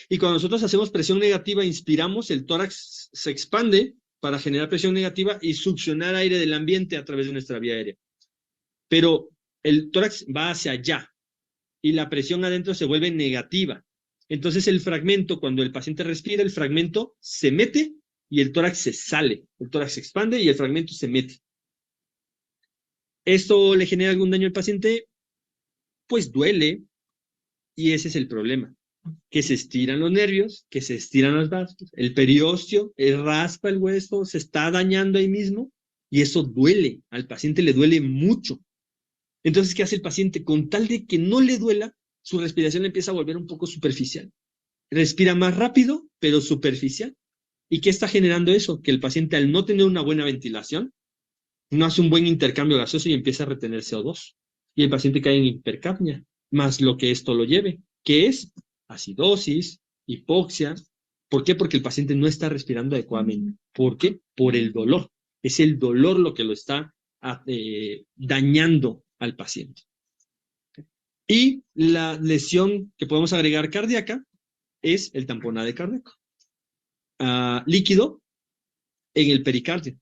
B: Y cuando nosotros hacemos presión negativa, inspiramos, el tórax se expande para generar presión negativa y succionar aire del ambiente a través de nuestra vía aérea. Pero el tórax va hacia allá y la presión adentro se vuelve negativa. Entonces el fragmento, cuando el paciente respira, el fragmento se mete y el tórax se sale. El tórax se expande y el fragmento se mete. ¿Esto le genera algún daño al paciente? Pues duele, y ese es el problema. Que se estiran los nervios, que se estiran los vasos, el periósteo, raspa el hueso, se está dañando ahí mismo, y eso duele, al paciente le duele mucho. Entonces, ¿qué hace el paciente? Con tal de que no le duela, su respiración empieza a volver un poco superficial. Respira más rápido, pero superficial. ¿Y qué está generando eso? Que el paciente, al no tener una buena ventilación, no hace un buen intercambio gaseoso y empieza a retener CO2. Y el paciente cae en hipercapnia, más lo que esto lo lleve, que es acidosis, hipoxia. ¿Por qué? Porque el paciente no está respirando adecuadamente. ¿Por qué? Por el dolor. Es el dolor lo que lo está dañando al paciente. Y la lesión que podemos agregar cardíaca es el tamponade cardíaco. Líquido en el pericardio.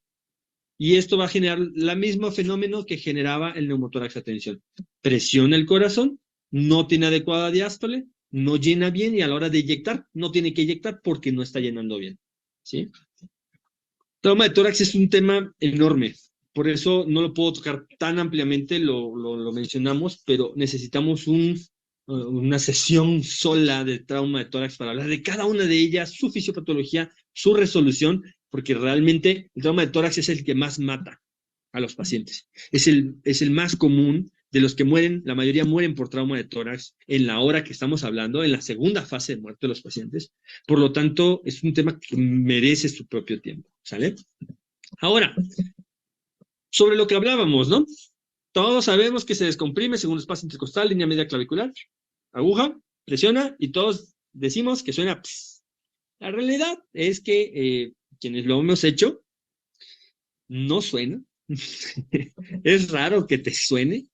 B: Y esto va a generar el mismo fenómeno que generaba el neumotórax a tensión. Presiona el corazón, no tiene adecuada diástole, no llena bien y a la hora de eyectar, no tiene que eyectar porque no está llenando bien. ¿Sí? Trauma de tórax es un tema enorme. Por eso no lo puedo tocar tan ampliamente, lo mencionamos, pero necesitamos una sesión sola de trauma de tórax para hablar de cada una de ellas, su fisiopatología, su resolución, porque realmente el trauma de tórax es el que más mata a los pacientes. Es el más común de los que mueren, la mayoría mueren por trauma de tórax en la hora que estamos hablando, en la segunda fase de muerte de los pacientes. Por lo tanto, es un tema que merece su propio tiempo. ¿Sale? Ahora, sobre lo que hablábamos, ¿no? Todos sabemos que se descomprime según el espacio intercostal, línea media clavicular, aguja, presiona y todos decimos que suena pss. La realidad es que quienes lo hemos hecho, no suena. Es raro que te suene.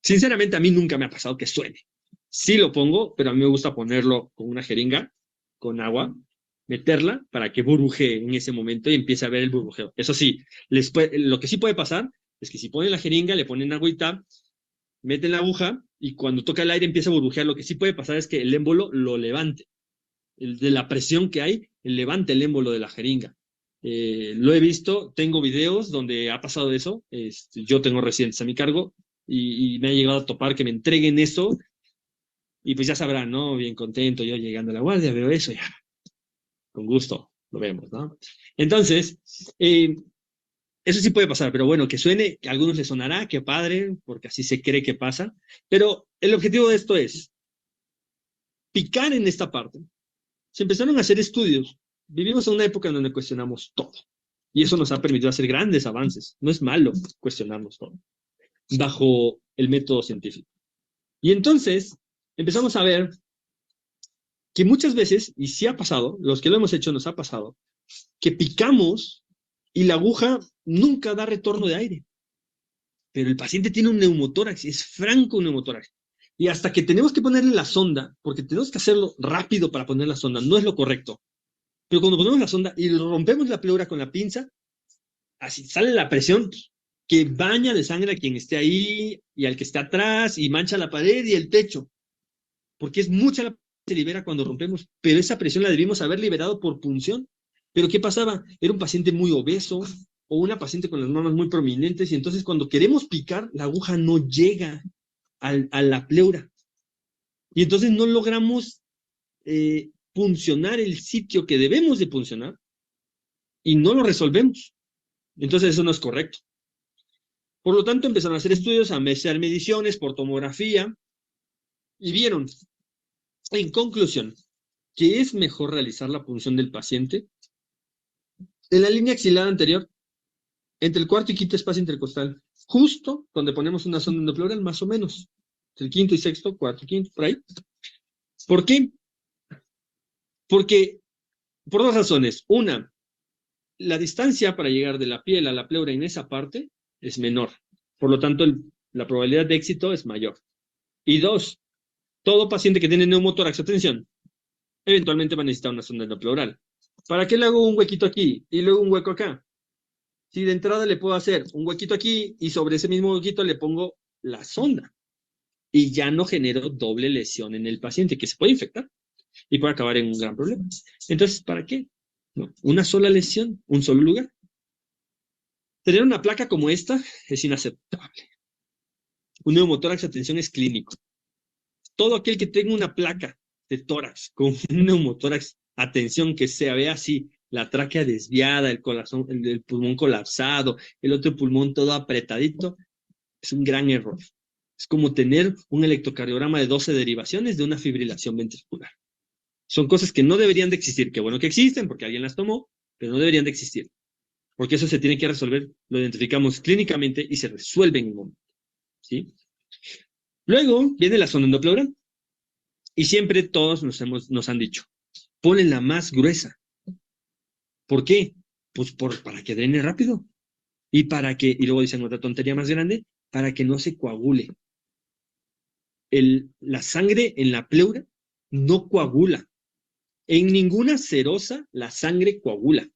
B: Sinceramente, a mí nunca me ha pasado que suene. Sí lo pongo, pero a mí me gusta ponerlo con una jeringa, con agua, meterla para que burbujee en ese momento y empiece a ver el burbujeo. Eso sí, lo que sí puede pasar es que si ponen la jeringa, le ponen agüita, meten la aguja y cuando toca el aire empieza a burbujear. Lo que sí puede pasar es que el émbolo lo levante. De la presión que hay, levante el émbolo de la jeringa. Lo he visto, tengo videos donde ha pasado eso. Yo tengo residentes a mi cargo y me ha llegado a topar que me entreguen eso y pues ya sabrán, ¿no? Bien contento, yo llegando a la guardia, veo eso, ya, con gusto, lo vemos, ¿no? Entonces, eso sí puede pasar, pero bueno, que suene, que a algunos les sonará, qué padre, porque así se cree que pasa, pero el objetivo de esto es picar en esta parte. Se empezaron a hacer estudios. Vivimos en una época en donde cuestionamos todo. Y eso nos ha permitido hacer grandes avances. No es malo cuestionarnos todo, bajo el método científico. Y entonces empezamos a ver que muchas veces, y sí ha pasado, los que lo hemos hecho nos ha pasado, que picamos y la aguja nunca da retorno de aire. Pero el paciente tiene un neumotórax, es franco un neumotórax. Y hasta que tenemos que ponerle la sonda, porque tenemos que hacerlo rápido para poner la sonda, no es lo correcto. Pero cuando ponemos la sonda y rompemos la pleura con la pinza, así sale la presión que baña de sangre a quien esté ahí y al que esté atrás y mancha la pared y el techo. Porque es mucha la presión que se libera cuando rompemos, pero esa presión la debimos haber liberado por punción. Pero ¿qué pasaba? Era un paciente muy obeso o una paciente con las mamas muy prominentes y entonces cuando queremos picar, la aguja no llega a la pleura. Y entonces no logramos funcionar el sitio que debemos de funcionar y no lo resolvemos. Entonces eso no es correcto. Por lo tanto, empezaron a hacer estudios, a hacer mediciones por tomografía y vieron, en conclusión, que es mejor realizar la punción del paciente en la línea axilar anterior Entre el cuarto y quinto espacio intercostal, justo donde ponemos una sonda endopleural, más o menos. Entre el quinto y sexto, cuarto y quinto, por ahí. ¿Por qué? Porque, por dos razones. Una, la distancia para llegar de la piel a la pleura en esa parte es menor. Por lo tanto, la probabilidad de éxito es mayor. Y dos, todo paciente que tiene neumotórax, atención, eventualmente va a necesitar una sonda endopleural. ¿Para qué le hago un huequito aquí y luego un hueco acá? Si de entrada le puedo hacer un huequito aquí y sobre ese mismo huequito le pongo la sonda y ya no genero doble lesión en el paciente que se puede infectar y puede acabar en un gran problema. Entonces, ¿para qué? No, una sola lesión, un solo lugar. Tener una placa como esta es inaceptable. Un neumotórax, atención, es clínico. Todo aquel que tenga una placa de tórax con un neumotórax, atención, que se vea así, la tráquea desviada, el corazón, el pulmón colapsado, el otro pulmón todo apretadito, es un gran error. Es como tener un electrocardiograma de 12 derivaciones de una fibrilación ventricular. Son cosas que no deberían de existir. Qué bueno que existen porque alguien las tomó, pero no deberían de existir. Porque eso se tiene que resolver, lo identificamos clínicamente y se resuelve en un momento. ¿Sí? Luego viene la sonda endopleural. Y siempre todos nos han dicho, ponle la más gruesa. ¿Por qué? Pues para que drene rápido. Y luego dicen otra tontería más grande, para que no se coagule. La sangre en la pleura no coagula. En ninguna serosa la sangre coagula.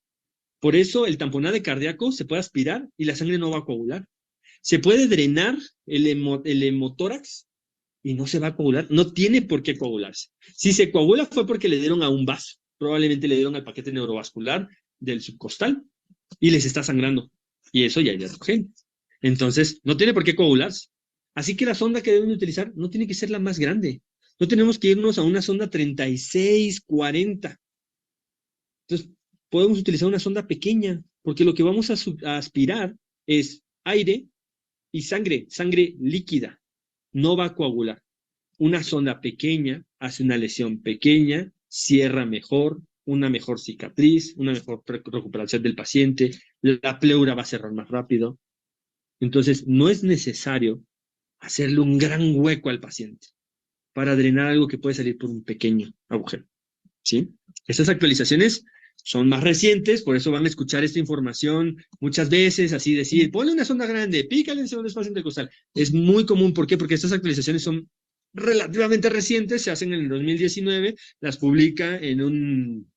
B: Por eso el tamponade cardíaco se puede aspirar y la sangre no va a coagular. Se puede drenar el hemotórax y no se va a coagular. No tiene por qué coagularse. Si se coagula fue porque le dieron a un vaso. Probablemente le dieron al paquete neurovascular del subcostal y les está sangrando. Y eso ya es iatrogénico. Entonces, no tiene por qué coagularse. Así que la sonda que deben utilizar no tiene que ser la más grande. No tenemos que irnos a una sonda 36, 40. Entonces, podemos utilizar una sonda pequeña, porque lo que vamos a aspirar es aire y sangre líquida. No va a coagular. Una sonda pequeña hace una lesión pequeña, cierra mejor, una mejor cicatriz, una mejor recuperación del paciente, la pleura va a cerrar más rápido. Entonces, no es necesario hacerle un gran hueco al paciente para drenar algo que puede salir por un pequeño agujero. ¿Sí? Estas actualizaciones son más recientes, por eso van a escuchar esta información muchas veces, así decir, ponle una sonda grande, pícale en segundo espacio intercostal. Es muy común, ¿por qué? Porque estas actualizaciones son relativamente recientes, se hacen en el 2019, las publica en un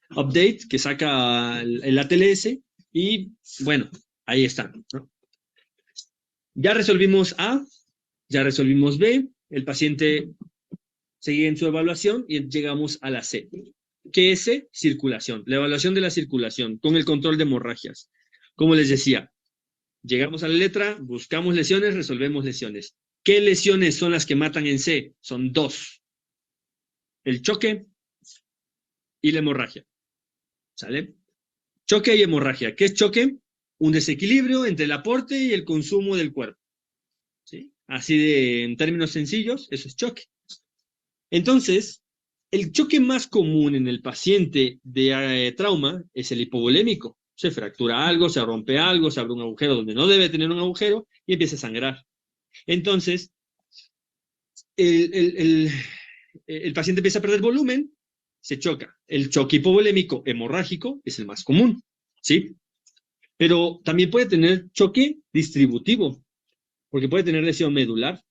B: update que saca el ATLS y bueno, ahí están, ¿no? Ya resolvimos A, ya resolvimos B, el paciente sigue en su evaluación y llegamos a la C. ¿Qué es C? Circulación. La evaluación de la circulación con el control de hemorragias. Como les decía, llegamos a la letra, buscamos lesiones, resolvemos lesiones. ¿Qué lesiones son las que matan en C? Son dos. El choque y la hemorragia. ¿Sale? Choque y hemorragia. ¿Qué es choque? Un desequilibrio entre el aporte y el consumo del cuerpo. ¿Sí? Así en términos sencillos, eso es choque. Entonces, el choque más común en el paciente de trauma es el hipovolémico. Se fractura algo, se rompe algo, se abre un agujero donde no debe tener un agujero y empieza a sangrar. Entonces, el paciente empieza a perder volumen, se choca. El choque hipovolémico hemorrágico es el más común, ¿sí? Pero también puede tener choque distributivo, porque puede tener lesión medular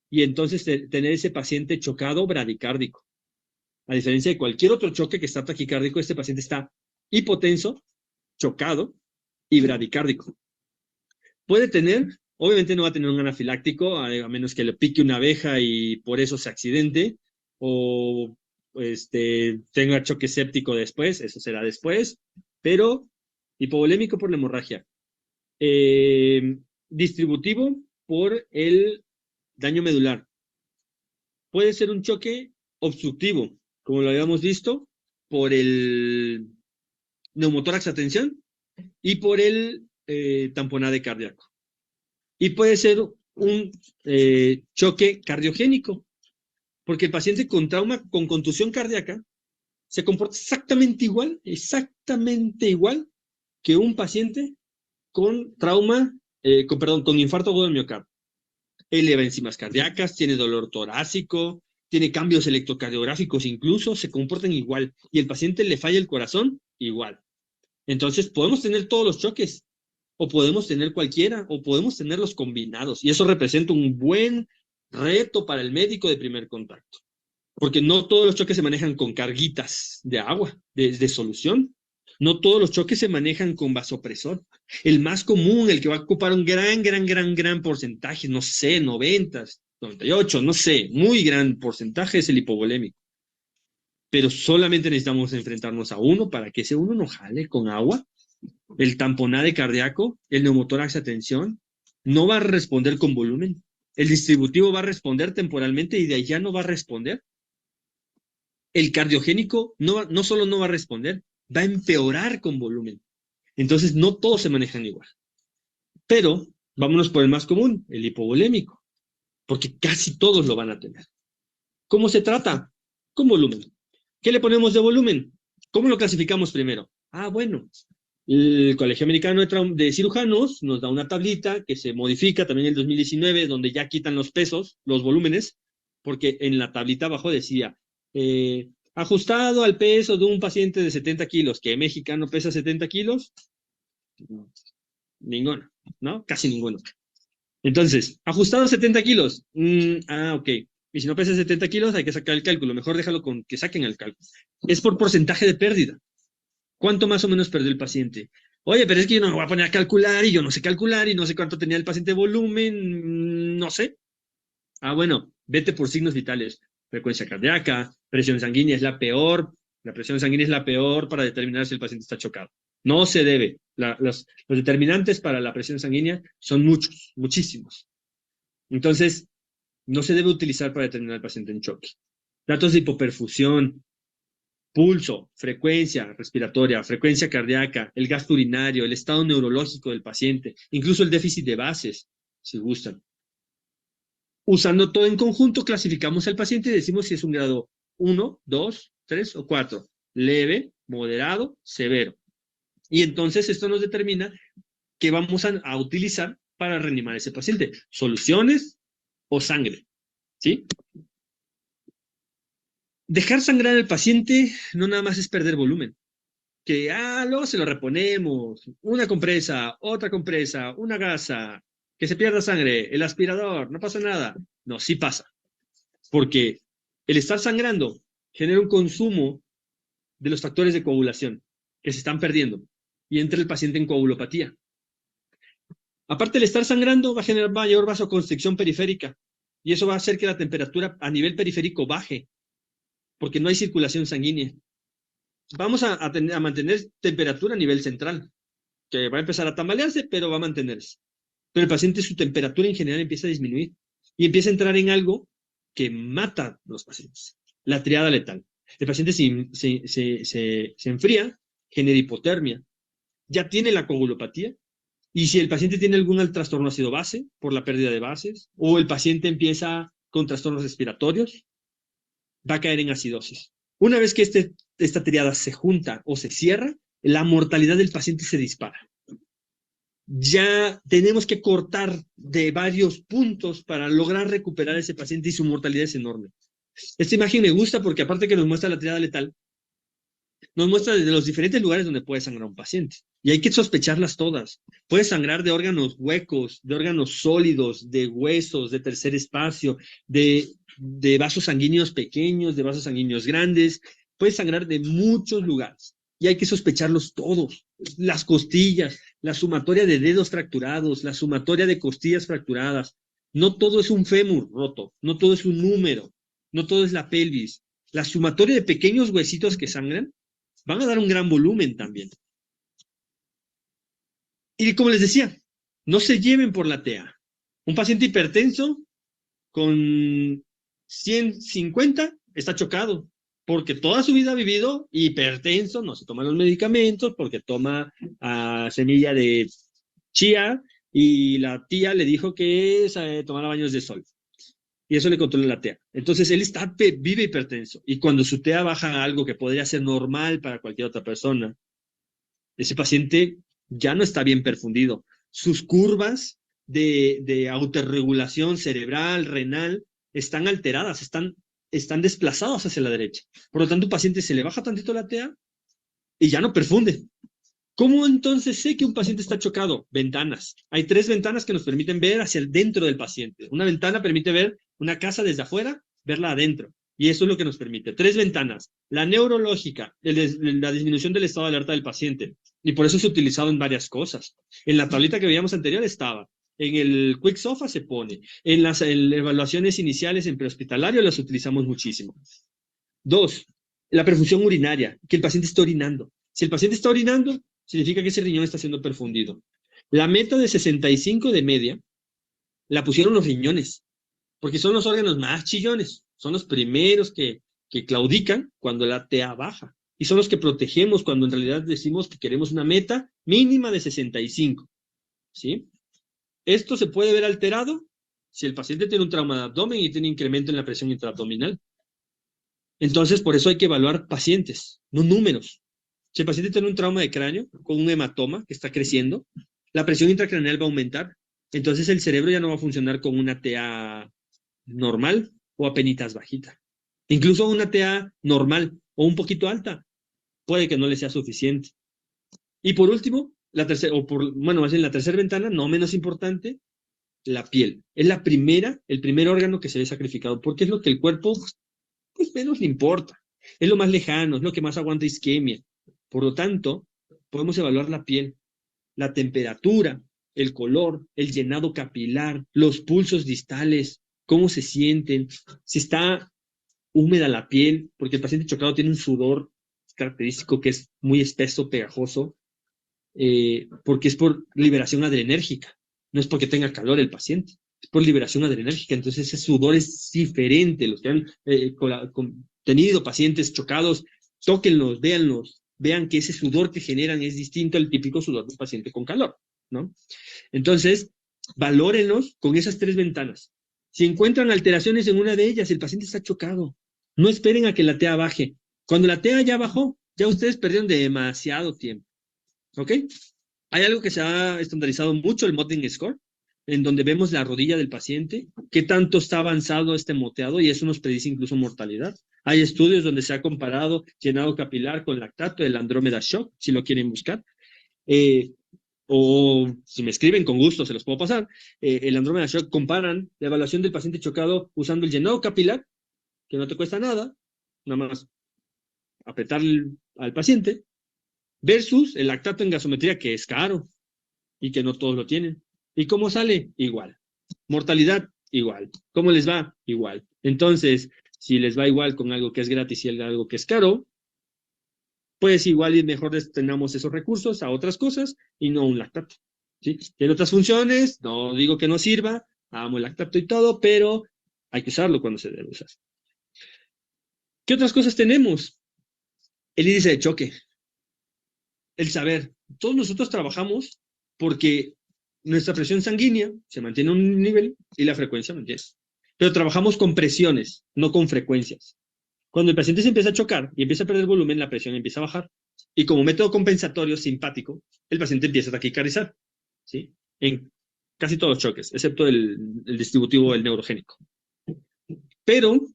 B: y entonces tener ese paciente chocado bradicárdico. A diferencia de cualquier otro choque que está taquicárdico, este paciente está hipotenso, chocado y bradicárdico. Puede tener, obviamente no va a tener un anafiláctico, a menos que le pique una abeja y por eso se accidente, o tenga choque séptico después, eso será después, pero hipovolémico por la hemorragia. Distributivo por el daño medular. Puede ser un choque obstructivo, como lo habíamos visto, por el neumotórax, atención, y por el tamponade cardíaco. Y puede ser un choque cardiogénico, porque el paciente con trauma, con contusión cardíaca, se comporta exactamente igual que un paciente con trauma, con infarto agudo del miocardio. Eleva enzimas cardíacas, tiene dolor torácico, tiene cambios electrocardiográficos incluso, se comportan igual. Y el paciente le falla el corazón, igual. Entonces, podemos tener todos los choques, o podemos tener cualquiera, o podemos tenerlos combinados. Y eso representa un buen reto para el médico de primer contacto. Porque no todos los choques se manejan con carguitas de agua, de solución. No todos los choques se manejan con vasopresor. El más común, el que va a ocupar un gran porcentaje, no sé, 90, 98, no sé, muy gran porcentaje es el hipovolémico. Pero solamente necesitamos enfrentarnos a uno para que ese uno no jale con agua. El tamponade cardíaco, el neumotórax a tensión, no va a responder con volumen. El distributivo va a responder temporalmente y de ahí ya no va a responder. El cardiogénico no solo no va a responder, va a empeorar con volumen. Entonces, no todos se manejan igual. Pero vámonos por el más común, el hipovolémico, porque casi todos lo van a tener. ¿Cómo se trata? Con volumen. ¿Qué le ponemos de volumen? ¿Cómo lo clasificamos primero? Bueno, el Colegio Americano de Cirujanos nos da una tablita que se modifica también en el 2019, donde ya quitan los pesos, los volúmenes, porque en la tablita abajo decía, ajustado al peso de un paciente de 70 kilos, ¿qué mexicano pesa 70 kilos? Ninguno, ¿no? Casi ninguno. Entonces, ajustado a 70 kilos. Ok. Y si no pesa 70 kilos, hay que sacar el cálculo. Mejor déjalo con que saquen el cálculo. Es por porcentaje de pérdida. ¿Cuánto más o menos perdió el paciente? Oye, pero es que yo no me voy a poner a calcular y yo no sé calcular y no sé cuánto tenía el paciente de volumen, no sé. Bueno, vete por signos vitales. Frecuencia cardíaca, presión sanguínea es la peor. La presión sanguínea es la peor para determinar si el paciente está chocado. No se debe. Los determinantes para la presión sanguínea son muchos, muchísimos. Entonces, no se debe utilizar para determinar al paciente en choque. Datos de hipoperfusión, pulso, frecuencia respiratoria, frecuencia cardíaca, el gasto urinario, el estado neurológico del paciente, incluso el déficit de bases, si gustan. Usando todo en conjunto, clasificamos al paciente y decimos si es un grado 1, 2, 3 o 4. Leve, moderado, severo. Y entonces esto nos determina qué vamos a utilizar para reanimar a ese paciente. Soluciones o sangre. ¿Sí? Dejar sangrar al paciente no nada más es perder volumen. Que luego se lo reponemos. Una compresa, otra compresa, una gasa, que se pierda sangre, el aspirador, no pasa nada. No, sí pasa. Porque el estar sangrando genera un consumo de los factores de coagulación que se están perdiendo y entra el paciente en coagulopatía. Aparte, el estar sangrando va a generar mayor vasoconstricción periférica y eso va a hacer que la temperatura a nivel periférico baje porque no hay circulación sanguínea. Vamos a mantener temperatura a nivel central, que va a empezar a tambalearse, pero va a mantenerse. Pero el paciente, su temperatura en general empieza a disminuir y empieza a entrar en algo que mata a los pacientes, la triada letal. El paciente se enfría, genera hipotermia, ya tiene la coagulopatía, y si el paciente tiene algún trastorno ácido base por la pérdida de bases, o el paciente empieza con trastornos respiratorios, va a caer en acidosis. Una vez que esta triada se junta o se cierra, la mortalidad del paciente se dispara. Ya tenemos que cortar de varios puntos para lograr recuperar a ese paciente y su mortalidad es enorme. Esta imagen me gusta porque aparte que nos muestra la triada letal, nos muestra desde los diferentes lugares donde puede sangrar un paciente. Y hay que sospecharlas todas. Puede sangrar de órganos huecos, de órganos sólidos, de huesos, de tercer espacio, de vasos sanguíneos pequeños, de vasos sanguíneos grandes. Puede sangrar de muchos lugares. Y hay que sospecharlos todos. Las costillas, la sumatoria de dedos fracturados, la sumatoria de costillas fracturadas. No todo es un fémur roto, no todo es un húmero, no todo es la pelvis. La sumatoria de pequeños huesitos que sangran van a dar un gran volumen también. Y como les decía, no se lleven por la TEA. Un paciente hipertenso con 150 está chocado, porque toda su vida ha vivido hipertenso, no se toma los medicamentos, porque toma semilla de chía y la tía le dijo que tomara baños de sol. Y eso le controla la TEA. Entonces, él vive hipertenso. Y cuando su TEA baja a algo que podría ser normal para cualquier otra persona, ese paciente ya no está bien perfundido. Sus curvas de autorregulación cerebral, renal, están alteradas, están desplazados hacia la derecha. Por lo tanto, un paciente se le baja tantito la TEA y ya no perfunde. ¿Cómo entonces sé que un paciente está chocado? Ventanas. Hay 3 ventanas que nos permiten ver hacia el dentro del paciente. Una ventana permite ver una casa desde afuera, verla adentro. Y eso es lo que nos permite. 3 ventanas. La neurológica, la disminución del estado de alerta del paciente. Y por eso es utilizado en varias cosas. En la tablita que veíamos anterior estaba. En el Quick SOFA se pone. En las evaluaciones iniciales en prehospitalario las utilizamos muchísimo. 2, la perfusión urinaria, que el paciente esté orinando. Si el paciente está orinando, significa que ese riñón está siendo perfundido. La meta de 65 de media la pusieron los riñones, porque son los órganos más chillones, son los primeros que claudican cuando la TA baja, y son los que protegemos cuando en realidad decimos que queremos una meta mínima de 65, ¿sí? Esto se puede ver alterado si el paciente tiene un trauma de abdomen y tiene incremento en la presión intraabdominal. Entonces, por eso hay que evaluar pacientes, no números. Si el paciente tiene un trauma de cráneo con un hematoma que está creciendo, la presión intracraneal va a aumentar. Entonces el cerebro ya no va a funcionar con una TA normal o apenitas bajita. Incluso una TA normal o un poquito alta puede que no le sea suficiente. Y por último, la tercera ventana, no menos importante, la piel. Es el primer órgano que se ve sacrificado, porque es lo que el cuerpo pues menos le importa. Es lo más lejano, es lo que más aguanta isquemia. Por lo tanto, podemos evaluar la piel, la temperatura, el color, el llenado capilar, los pulsos distales, cómo se sienten, si está húmeda la piel, porque el paciente chocado tiene un sudor característico que es muy espeso, pegajoso, porque es por liberación adrenérgica, no es porque tenga calor el paciente, es por liberación adrenérgica, entonces ese sudor es diferente. Los que han tenido pacientes chocados, tóquenlos, véanlos, vean que ese sudor que generan es distinto al típico sudor de un paciente con calor, ¿no? Entonces, valórenlos con esas 3 ventanas. Si encuentran alteraciones en una de ellas, el paciente está chocado. No esperen a que la TEA baje. Cuando la TEA ya bajó, ya ustedes perdieron demasiado tiempo. ¿Ok? Hay algo que se ha estandarizado mucho, el modeling score, en donde vemos la rodilla del paciente, qué tanto está avanzado este moteado, y eso nos predice incluso mortalidad. Hay estudios donde se ha comparado llenado capilar con lactato, el Andrómeda Shock, si lo quieren buscar. O si me escriben, con gusto se los puedo pasar. El Andrómeda Shock comparan la evaluación del paciente chocado usando el llenado capilar, que no te cuesta nada, nada más apretar al paciente, versus el lactato en gasometría, que es caro y que no todos lo tienen. ¿Y cómo sale? Igual. Mortalidad, igual. ¿Cómo les va? Igual. Entonces, si les va igual con algo que es gratis y algo que es caro, pues igual y mejor destinamos esos recursos a otras cosas y no un lactato, ¿sí? Tiene otras funciones, no digo que no sirva, amo el lactato y todo, pero hay que usarlo cuando se debe usar. ¿Qué otras cosas tenemos? El índice de choque. El saber. Todos nosotros trabajamos porque nuestra presión sanguínea se mantiene a un nivel y la frecuencia mantiene. Pero trabajamos con presiones, no con frecuencias. Cuando el paciente se empieza a chocar y empieza a perder volumen, la presión empieza a bajar. Y como método compensatorio simpático, el paciente empieza a taquicardiar, ¿sí? En casi todos los choques, excepto el distributivo, el neurogénico. Pero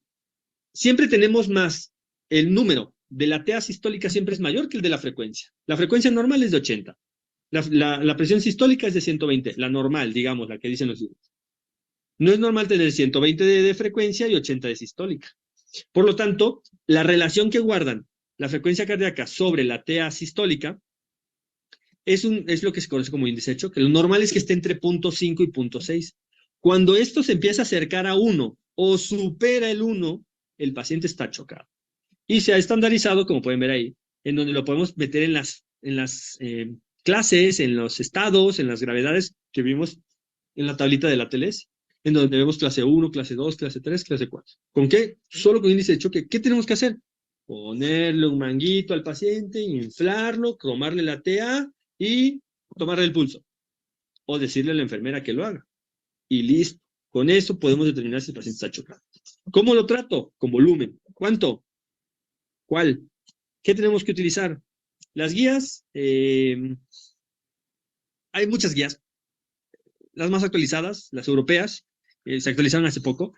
B: siempre tenemos más. El número de la TA sistólica siempre es mayor que el de la frecuencia. La frecuencia normal es de 80. La presión sistólica es de 120, la normal, digamos, la que dicen los libros. No es normal tener 120 de frecuencia y 80 de sistólica. Por lo tanto, la relación que guardan la frecuencia cardíaca sobre la TA sistólica es lo que se conoce como índice de choque. Lo normal es que esté entre 0.5 y 0.6. Cuando esto se empieza a acercar a 1 o supera el 1, el paciente está chocado. Y se ha estandarizado, como pueden ver ahí, en donde lo podemos meter en las clases, en los estados, en las gravedades que vimos en la tablita de la TLS, en donde vemos clase 1, clase 2, clase 3, clase 4. ¿Con qué? Solo con índice de choque. ¿Qué tenemos que hacer? Ponerle un manguito al paciente, inflarlo, cromarle la TA y tomarle el pulso. O decirle a la enfermera que lo haga. Y listo. Con eso podemos determinar si el paciente está chocado. ¿Cómo lo trato? Con volumen. ¿Cuánto? ¿Cuál? ¿Qué tenemos que utilizar? Las guías hay muchas guías, las más actualizadas, las europeas, se actualizaron hace poco,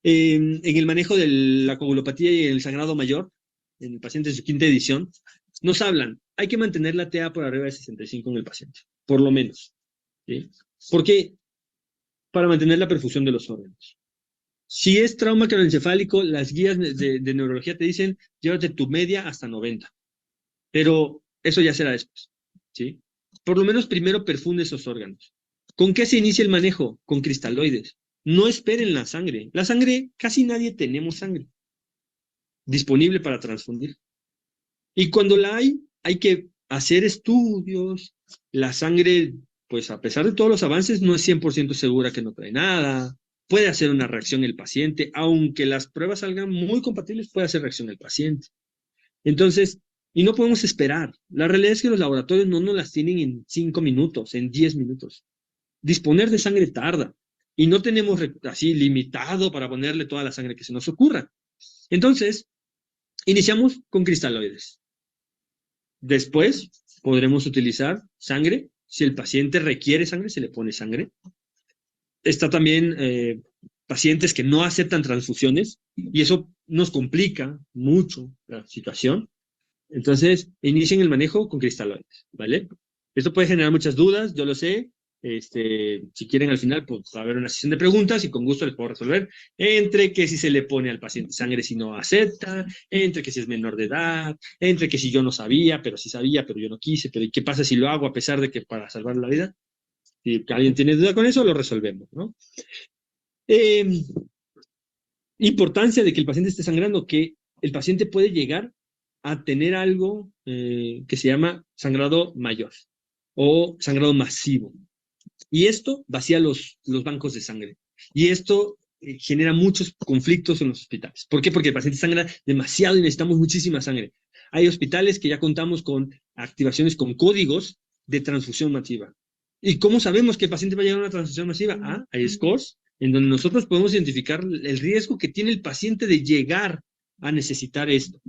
B: en el manejo de la coagulopatía y el sangrado mayor, en el paciente de su quinta edición, nos hablan, hay que mantener la TA por arriba de 65 en el paciente, por lo menos. ¿Sí? Porque para mantener la perfusión de los órganos. Si es trauma craneoencefálico, las guías de neurología te dicen, llévate tu media hasta 90. Pero eso ya será después. ¿Sí? Por lo menos primero perfunde esos órganos. ¿Con qué se inicia el manejo? Con cristaloides. No esperen la sangre. La sangre, casi nadie tenemos sangre disponible para transfundir. Y cuando la hay que hacer estudios. La sangre, pues a pesar de todos los avances, no es 100% segura que no trae nada. Puede hacer una reacción el paciente, aunque las pruebas salgan muy compatibles, puede hacer reacción el paciente. Entonces, y no podemos esperar. La realidad es que los laboratorios no nos las tienen en 5 minutos, en 10 minutos. Disponer de sangre tarda. Y no tenemos así limitado para ponerle toda la sangre que se nos ocurra. Entonces, iniciamos con cristaloides. Después podremos utilizar sangre. Si el paciente requiere sangre, se le pone sangre. Está también pacientes que no aceptan transfusiones y eso nos complica mucho la situación. Entonces, inicien el manejo con cristaloides, ¿vale? Esto puede generar muchas dudas, yo lo sé. Si quieren al final, pues va a haber una sesión de preguntas y con gusto les puedo resolver. Entre que si se le pone al paciente sangre si no acepta, entre que si es menor de edad, entre que si yo no sabía, pero sí sabía, pero yo no quise, pero ¿y qué pasa si lo hago a pesar de que para salvar la vida? Si alguien tiene duda con eso, lo resolvemos, ¿no? Importancia de que el paciente esté sangrando, que el paciente puede llegar a tener algo que se llama sangrado mayor o sangrado masivo. Y esto vacía los bancos de sangre. Y esto genera muchos conflictos en los hospitales. ¿Por qué? Porque el paciente sangra demasiado y necesitamos muchísima sangre. Hay hospitales que ya contamos con activaciones con códigos de transfusión masiva. ¿Y cómo sabemos que el paciente va a llegar a una transfusión masiva? Ah, hay scores en donde nosotros podemos identificar el riesgo que tiene el paciente de llegar a necesitar esto.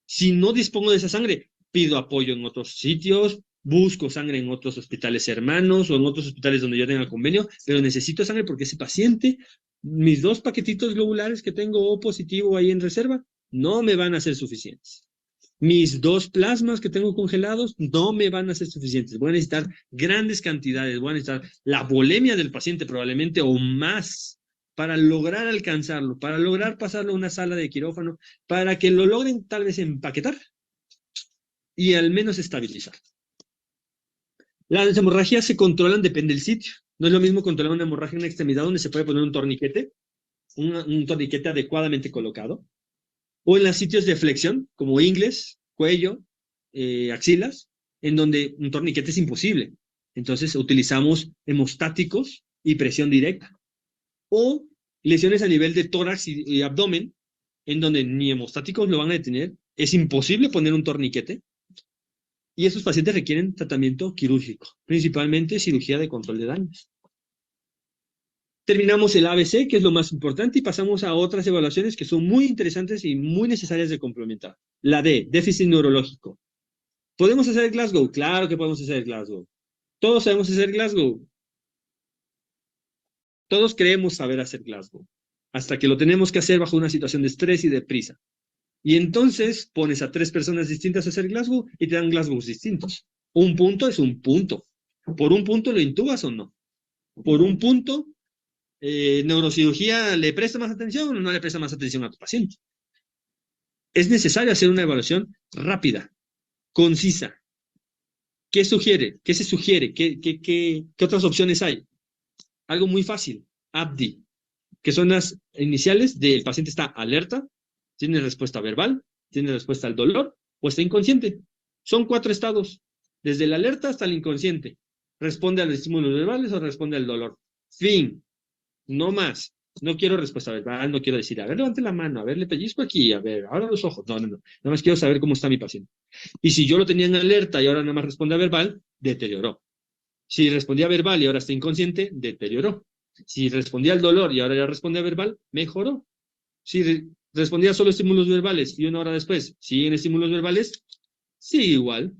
B: Si no dispongo de esa sangre, pido apoyo en otros sitios, busco sangre en otros hospitales hermanos o en otros hospitales donde yo tenga convenio, pero necesito sangre porque ese paciente, mis 2 paquetitos globulares que tengo O positivo ahí en reserva, no me van a ser suficientes. Mis 2 plasmas que tengo congelados no me van a ser suficientes. Voy a necesitar grandes cantidades, voy a necesitar la volemia del paciente probablemente o más para lograr alcanzarlo, para lograr pasarlo a una sala de quirófano, para que lo logren tal vez empaquetar y al menos estabilizar. Las hemorragias se controlan, depende del sitio. No es lo mismo controlar una hemorragia en una extremidad donde se puede poner un torniquete, un torniquete adecuadamente colocado, o en los sitios de flexión, como ingles, cuello, axilas, en donde un torniquete es imposible. Entonces utilizamos hemostáticos y presión directa. O lesiones a nivel de tórax y abdomen, en donde ni hemostáticos lo van a detener, es imposible poner un torniquete, y esos pacientes requieren tratamiento quirúrgico, principalmente cirugía de control de daños. Terminamos el ABC, que es lo más importante, y pasamos a otras evaluaciones que son muy interesantes y muy necesarias de complementar. La D, déficit neurológico. ¿Podemos hacer Glasgow? Claro que podemos hacer Glasgow. Todos sabemos hacer Glasgow. Todos creemos saber hacer Glasgow, hasta que lo tenemos que hacer bajo una situación de estrés y de prisa. Y entonces pones a 3 personas distintas a hacer Glasgow y te dan Glasgows distintos. Un punto es un punto. ¿Por un punto lo intubas o no? Por un punto, neurocirugía le presta más atención o no le presta más atención a tu paciente. Es necesario hacer una evaluación rápida, concisa. ¿Qué sugiere? ¿Qué se sugiere? ¿Qué otras opciones hay? Algo muy fácil, ABDI, que son las iniciales del paciente está alerta, tiene respuesta verbal, tiene respuesta al dolor o está inconsciente. Son 4 estados, desde la alerta hasta el inconsciente. Responde a los estímulos verbales o responde al dolor. Fin, no más. No quiero respuesta verbal, no quiero decir, a ver, levante la mano, a ver, le pellizco aquí, a ver, abra los ojos. No. Nada más quiero saber cómo está mi paciente. Y si yo lo tenía en alerta y ahora nada más responde a verbal, deterioró. Si respondía verbal y ahora está inconsciente, deterioró. Si respondía al dolor y ahora ya responde a verbal, mejoró. Si respondía solo estímulos verbales y 1 hora después siguen estímulos verbales, sigue igual.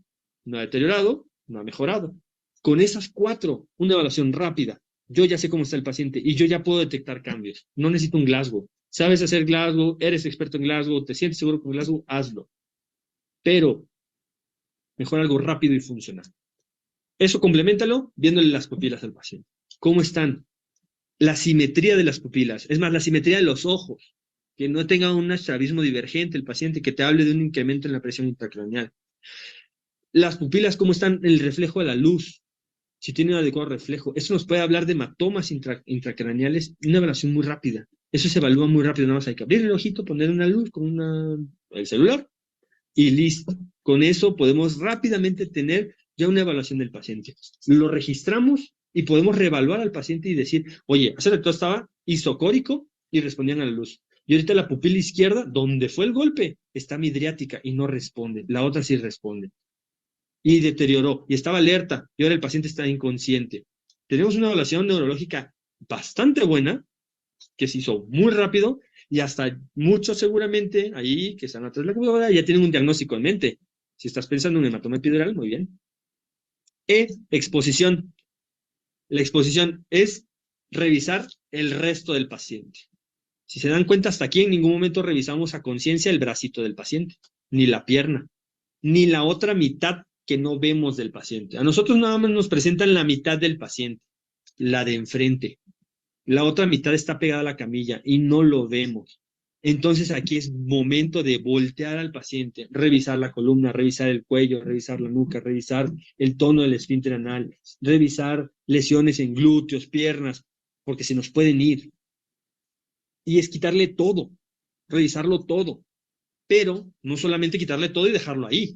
B: No ha deteriorado, no ha mejorado. Con esas 4, una evaluación rápida, yo ya sé cómo está el paciente y yo ya puedo detectar cambios. No necesito un Glasgow. ¿Sabes hacer Glasgow? ¿Eres experto en Glasgow? ¿Te sientes seguro con Glasgow? Hazlo. Pero mejor algo rápido y funcional. Eso compleméntalo viéndole las pupilas al paciente. ¿Cómo están? La simetría de las pupilas. Es más, la simetría de los ojos. Que no tenga un estrabismo divergente el paciente, que te hable de un incremento en la presión intracraneal. Las pupilas, ¿cómo están? El reflejo de la luz. Si tiene un adecuado reflejo. Eso nos puede hablar de hematomas intracraneales, una evaluación muy rápida. Eso se evalúa muy rápido, nada más hay que abrir el ojito, poner una luz con el celular y listo. Con eso podemos rápidamente tener ya una evaluación del paciente. Lo registramos y podemos reevaluar al paciente y decir, oye, hace rato estaba isocórico y respondían a la luz. Y ahorita la pupila izquierda, donde fue el golpe, está midriática y no responde. La otra sí responde. Y deterioró, y estaba alerta, y ahora el paciente está inconsciente. Tenemos una evaluación neurológica bastante buena, que se hizo muy rápido, y hasta muchos seguramente ahí, que están atrás de la computadora, ya tienen un diagnóstico en mente. Si estás pensando en un hematoma epidural, muy bien. Exposición. La exposición es revisar el resto del paciente. Si se dan cuenta, hasta aquí en ningún momento revisamos a conciencia el bracito del paciente, ni la pierna, ni la otra mitad que no vemos del paciente. A nosotros nada más nos presentan la mitad del paciente, la de enfrente. La otra mitad está pegada a la camilla y no lo vemos. Entonces aquí es momento de voltear al paciente, revisar la columna, revisar el cuello, revisar la nuca, revisar el tono del esfínter anal, revisar lesiones en glúteos, piernas, porque se nos pueden ir. Y es quitarle todo, revisarlo todo. Pero no solamente quitarle todo y dejarlo ahí.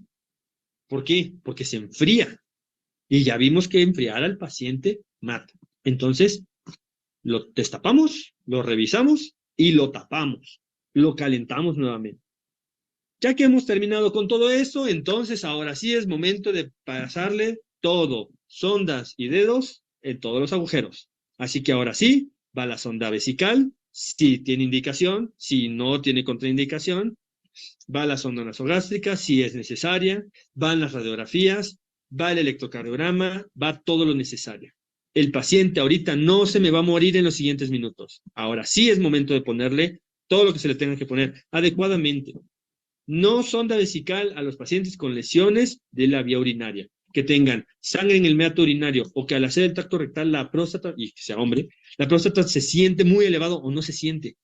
B: ¿Por qué? Porque se enfría. Y ya vimos que enfriar al paciente mata. Entonces, lo destapamos, lo revisamos y lo tapamos. Lo calentamos nuevamente. Ya que hemos terminado con todo eso, entonces ahora sí es momento de pasarle todo, sondas y dedos en todos los agujeros. Así que ahora sí, va la sonda vesical, si tiene indicación, si no tiene contraindicación, va la sonda nasogástrica, si es necesaria, van las radiografías, va el electrocardiograma, va todo lo necesario. El paciente ahorita no se me va a morir en los siguientes minutos. Ahora sí es momento de ponerle todo lo que se le tenga que poner adecuadamente. No sonda vesical a los pacientes con lesiones de la vía urinaria, que tengan sangre en el meato urinario o que al hacer el tracto rectal la próstata, y que sea hombre, la próstata se siente muy elevado o no se siente,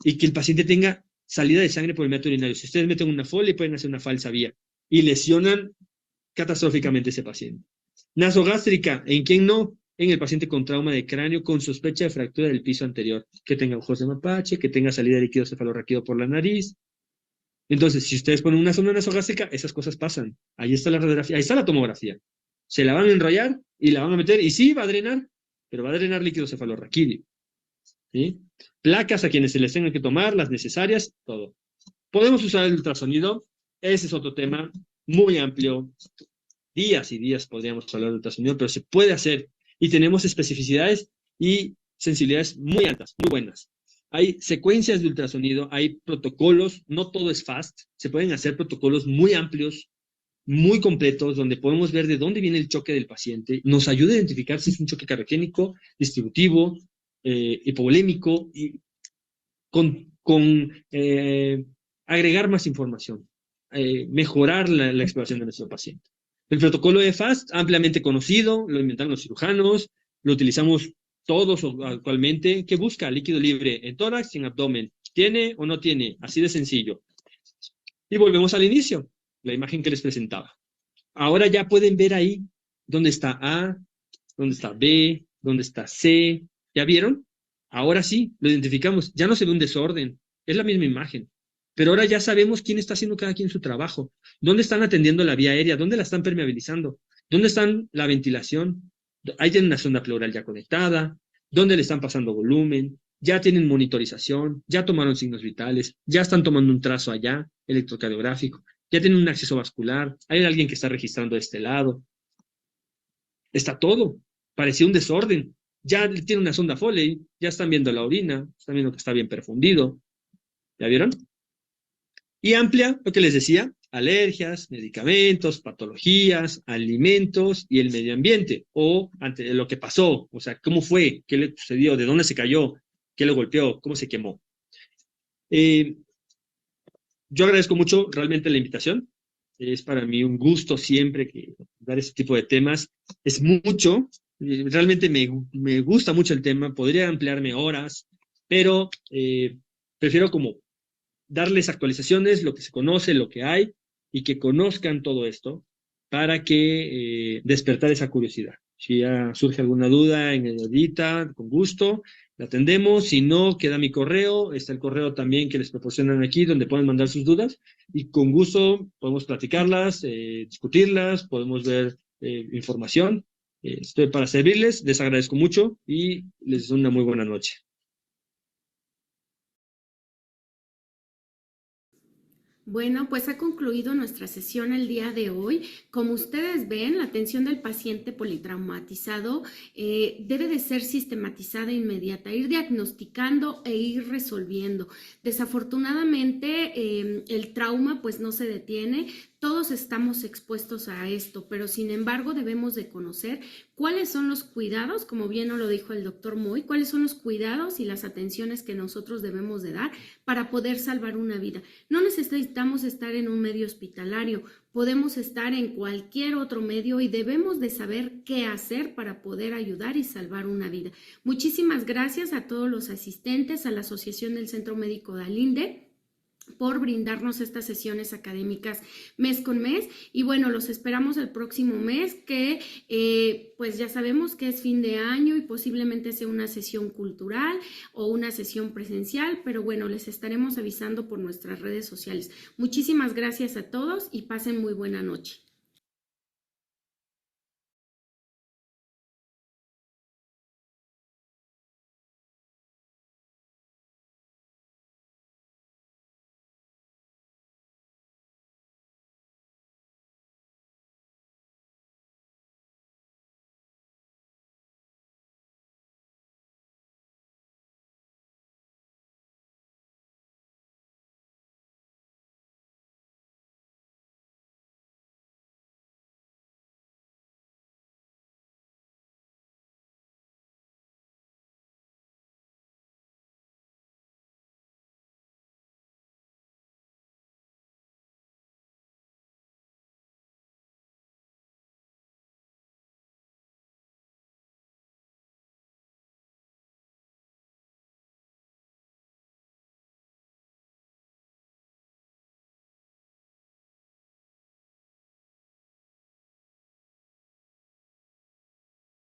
B: y que el paciente tenga salida de sangre por el meato urinario. Si ustedes meten una folia, pueden hacer una falsa vía y lesionan catastróficamente a ese paciente. Nasogástrica, ¿en quién no? En el paciente con trauma de cráneo con sospecha de fractura del piso anterior, que tenga ojos de mapache, que tenga salida de líquido cefalorraquídeo por la nariz. Entonces, si ustedes ponen una sonda nasogástrica, esas cosas pasan. Ahí está la radiografía, ahí está la tomografía. Se la van a enrollar y la van a meter, y sí, va a drenar, pero va a drenar líquido cefalorraquídeo. ¿Sí? Placas a quienes se les tengan que tomar, las necesarias, todo. Podemos usar el ultrasonido, ese es otro tema muy amplio. Días y días podríamos hablar de ultrasonido, pero se puede hacer y tenemos especificidades y sensibilidades muy altas, muy buenas. Hay secuencias de ultrasonido, hay protocolos, no todo es fast, se pueden hacer protocolos muy amplios, muy completos, donde podemos ver de dónde viene el choque del paciente, nos ayuda a identificar si es un choque cardiogénico, distributivo, hipovolémico, y agregar más información, mejorar la exploración de nuestro paciente. El protocolo de FAST, ampliamente conocido, lo inventaron los cirujanos, lo utilizamos todos actualmente, que busca líquido libre en tórax y en abdomen. ¿Tiene o no tiene? Así de sencillo. Y volvemos al inicio, la imagen que les presentaba. Ahora ya pueden ver ahí dónde está A, dónde está B, dónde está C. ¿Ya vieron? Ahora sí, lo identificamos. Ya no se ve un desorden, es la misma imagen. Pero ahora ya sabemos quién está haciendo cada quien su trabajo. ¿Dónde están atendiendo la vía aérea? ¿Dónde la están permeabilizando? ¿Dónde están la ventilación? Ahí tienen una sonda pleural ya conectada. ¿Dónde le están pasando volumen? Ya tienen monitorización, ya tomaron signos vitales, ya están tomando un trazo allá, electrocardiográfico, ya tienen un acceso vascular, hay alguien que está registrando de este lado. Está todo. Parecía un desorden. Ya tiene una sonda Foley, ya están viendo la orina, están viendo que está bien perfundido. ¿Ya vieron? Y amplia, lo que les decía, alergias, medicamentos, patologías, alimentos y el medio ambiente, o ante lo que pasó, o sea, cómo fue, qué le sucedió, de dónde se cayó, qué le golpeó, cómo se quemó. Yo agradezco mucho realmente la invitación. Es para mí un gusto siempre dar este tipo de temas. Es mucho, realmente me gusta mucho el tema, podría ampliarme horas, pero prefiero como darles actualizaciones, lo que se conoce, lo que hay, y que conozcan todo esto para que despertar esa curiosidad. Si ya surge alguna duda en el ahorita, con gusto, la atendemos. Si no, queda mi correo, está el correo también que les proporcionan aquí, donde pueden mandar sus dudas, y con gusto podemos platicarlas, discutirlas, podemos ver información. Estoy para servirles, les agradezco mucho y les deseo una muy buena noche.
A: Bueno, pues ha concluido nuestra sesión el día de hoy. Como ustedes ven, la atención del paciente politraumatizado debe de ser sistematizada e inmediata, ir diagnosticando e ir resolviendo. Desafortunadamente, el trauma pues no se detiene. Todos estamos expuestos a esto, pero sin embargo debemos de conocer cuáles son los cuidados, como bien nos lo dijo el doctor Moy, cuáles son los cuidados y las atenciones que nosotros debemos de dar para poder salvar una vida. No necesitamos estar en un medio hospitalario, podemos estar en cualquier otro medio y debemos de saber qué hacer para poder ayudar y salvar una vida. Muchísimas gracias a todos los asistentes, a la Asociación del Centro Médico de Alinde, por brindarnos estas sesiones académicas mes con mes, y bueno, los esperamos el próximo mes, que pues ya sabemos que es fin de año y posiblemente sea una sesión cultural o una sesión presencial, pero bueno, les estaremos avisando por nuestras redes sociales. Muchísimas gracias a todos y pasen muy buena noche.